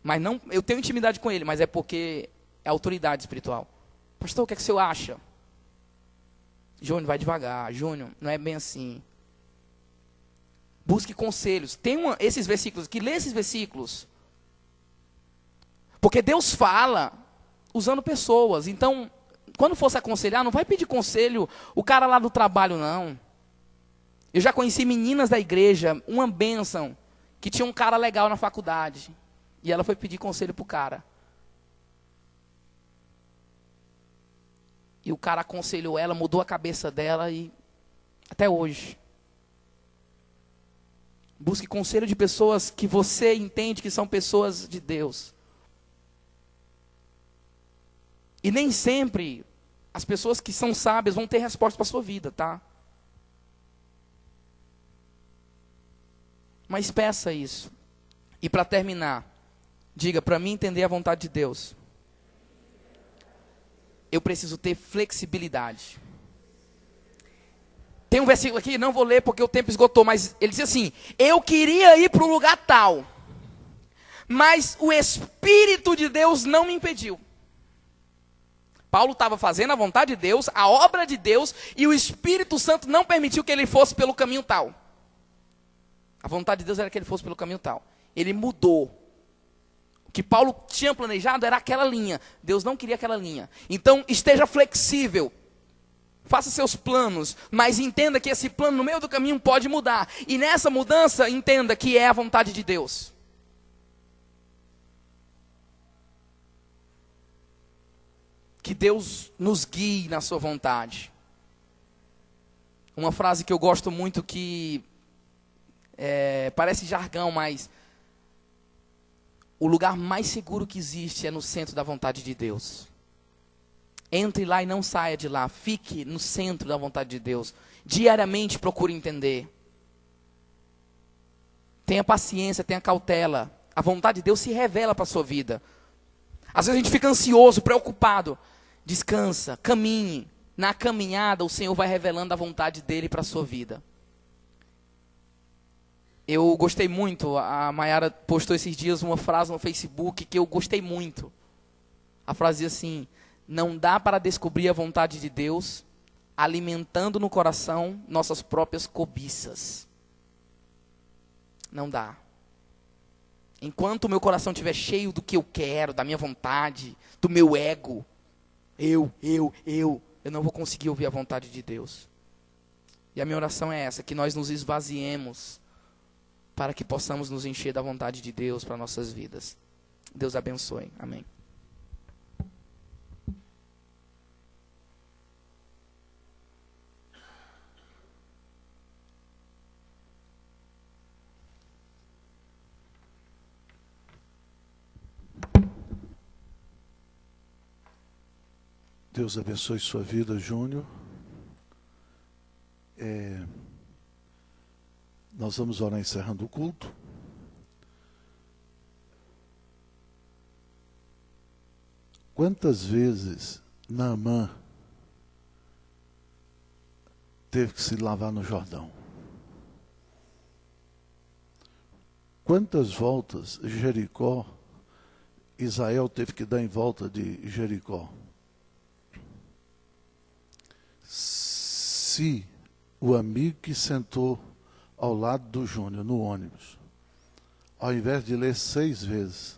Mas não, eu tenho intimidade com ele, mas é porque é autoridade espiritual. Pastor, o que é que o senhor acha? Júnior, vai devagar. Júnior, não é bem assim. Busque conselhos. Tem esses versículos aqui, lê esses versículos. Porque Deus fala usando pessoas. Então, quando for se aconselhar, não vai pedir conselho o cara lá do trabalho, não. Eu já conheci meninas da igreja, uma bênção, que tinha um cara legal na faculdade. E ela foi pedir conselho pro cara. E o cara aconselhou ela, mudou a cabeça dela e até hoje. Busque conselho de pessoas que você entende que são pessoas de Deus. E nem sempre as pessoas que são sábias vão ter resposta para a sua vida, tá? Mas peça isso. E para terminar, diga, para mim entender a vontade de Deus, eu preciso ter flexibilidade. Tem um versículo aqui, não vou ler porque o tempo esgotou, mas ele diz assim, eu queria ir para o lugar tal, mas o Espírito de Deus não me impediu. Paulo estava fazendo a vontade de Deus, a obra de Deus, e o Espírito Santo não permitiu que ele fosse pelo caminho tal. A vontade de Deus era que ele fosse pelo caminho tal. Ele mudou. O que Paulo tinha planejado era aquela linha. Deus não queria aquela linha. Então, esteja flexível. Faça seus planos, mas entenda que esse plano no meio do caminho pode mudar. E nessa mudança, entenda que é a vontade de Deus. Que Deus nos guie na sua vontade. Uma frase que eu gosto muito que parece jargão, mas o lugar mais seguro que existe é no centro da vontade de Deus. Entre lá e não saia de lá. Fique no centro da vontade de Deus. Diariamente procure entender. Tenha paciência, tenha cautela. A vontade de Deus se revela para a sua vida. Às vezes a gente fica ansioso, preocupado. Descansa, caminhe. Na caminhada o Senhor vai revelando a vontade dEle para a sua vida. Eu gostei muito, a Mayara postou esses dias uma frase no Facebook que eu gostei muito. A frase diz assim: não dá para descobrir a vontade de Deus alimentando no coração nossas próprias cobiças. Não dá. Enquanto o meu coração estiver cheio do que eu quero, da minha vontade, do meu ego, eu não vou conseguir ouvir a vontade de Deus. E a minha oração é essa, que nós nos esvaziemos para que possamos nos encher da vontade de Deus para nossas vidas. Deus abençoe. Amém. Deus abençoe sua vida, Júnior. Nós vamos orar encerrando o culto. Quantas vezes Naamã teve que se lavar no Jordão? Quantas voltas Israel teve que dar em volta de Jericó? Se o amigo que sentou ao lado do Júnior no ônibus, ao invés de ler 6 vezes,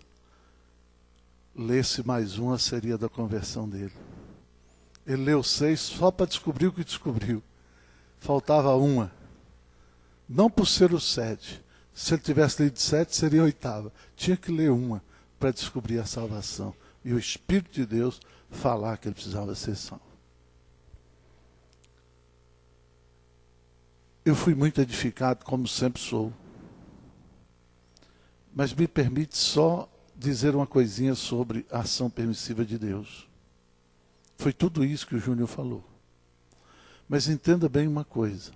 lesse mais uma, seria da conversão dele. Ele leu 6 só para descobrir o que descobriu. Faltava uma. Não por ser o 7. Se ele tivesse lido 7, seria a 8ª. Tinha que ler uma para descobrir a salvação. E o Espírito de Deus falar que ele precisava ser salvo. Eu fui muito edificado, como sempre sou. Mas me permite só dizer uma coisinha sobre a ação permissiva de Deus. Foi tudo isso que o Júnior falou. Mas entenda bem uma coisa.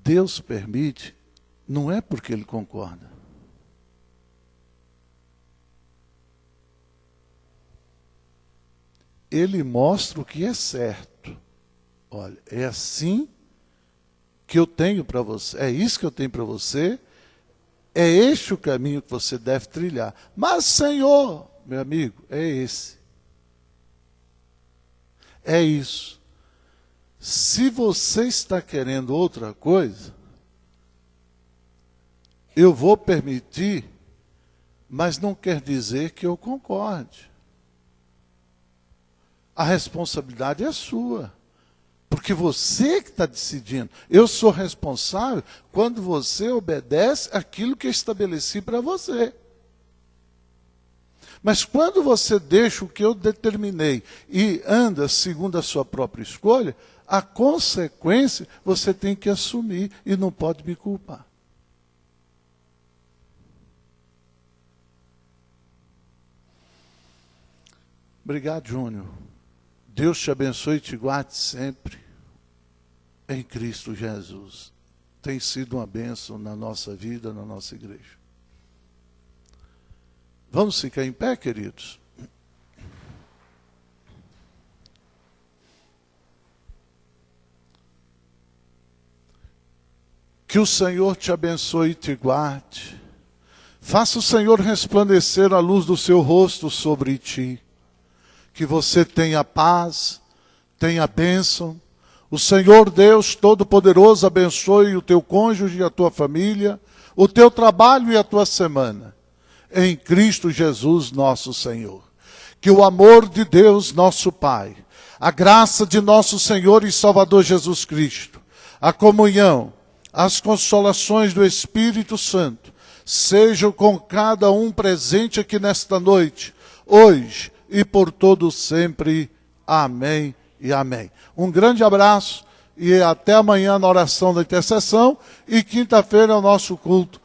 Deus permite, não é porque Ele concorda. Ele mostra o que é certo. Olha, é assim que eu tenho para você, é isso que eu tenho para você, é este o caminho que você deve trilhar. Mas, Senhor, meu amigo, é esse. É isso. Se você está querendo outra coisa, eu vou permitir, mas não quer dizer que eu concorde. A responsabilidade é sua. Porque você que está decidindo. Eu sou responsável quando você obedece aquilo que eu estabeleci para você. Mas quando você deixa o que eu determinei e anda segundo a sua própria escolha, a consequência você tem que assumir e não pode me culpar. Obrigado, Júnior. Deus te abençoe e te guarde sempre em Cristo Jesus. Tem sido uma bênção na nossa vida, na nossa igreja. Vamos ficar em pé, queridos? Que o Senhor te abençoe e te guarde. Faça o Senhor resplandecer a luz do seu rosto sobre ti. Que você tenha paz, tenha bênção. O Senhor Deus Todo-Poderoso abençoe o teu cônjuge e a tua família, o teu trabalho e a tua semana. Em Cristo Jesus, nosso Senhor. Que o amor de Deus, nosso Pai, a graça de nosso Senhor e Salvador Jesus Cristo, a comunhão, as consolações do Espírito Santo, sejam com cada um presente aqui nesta noite, hoje, e por todos sempre. Amém e amém. Um grande abraço e até amanhã na oração da intercessão, e quinta-feira é o nosso culto,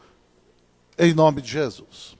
em nome de Jesus.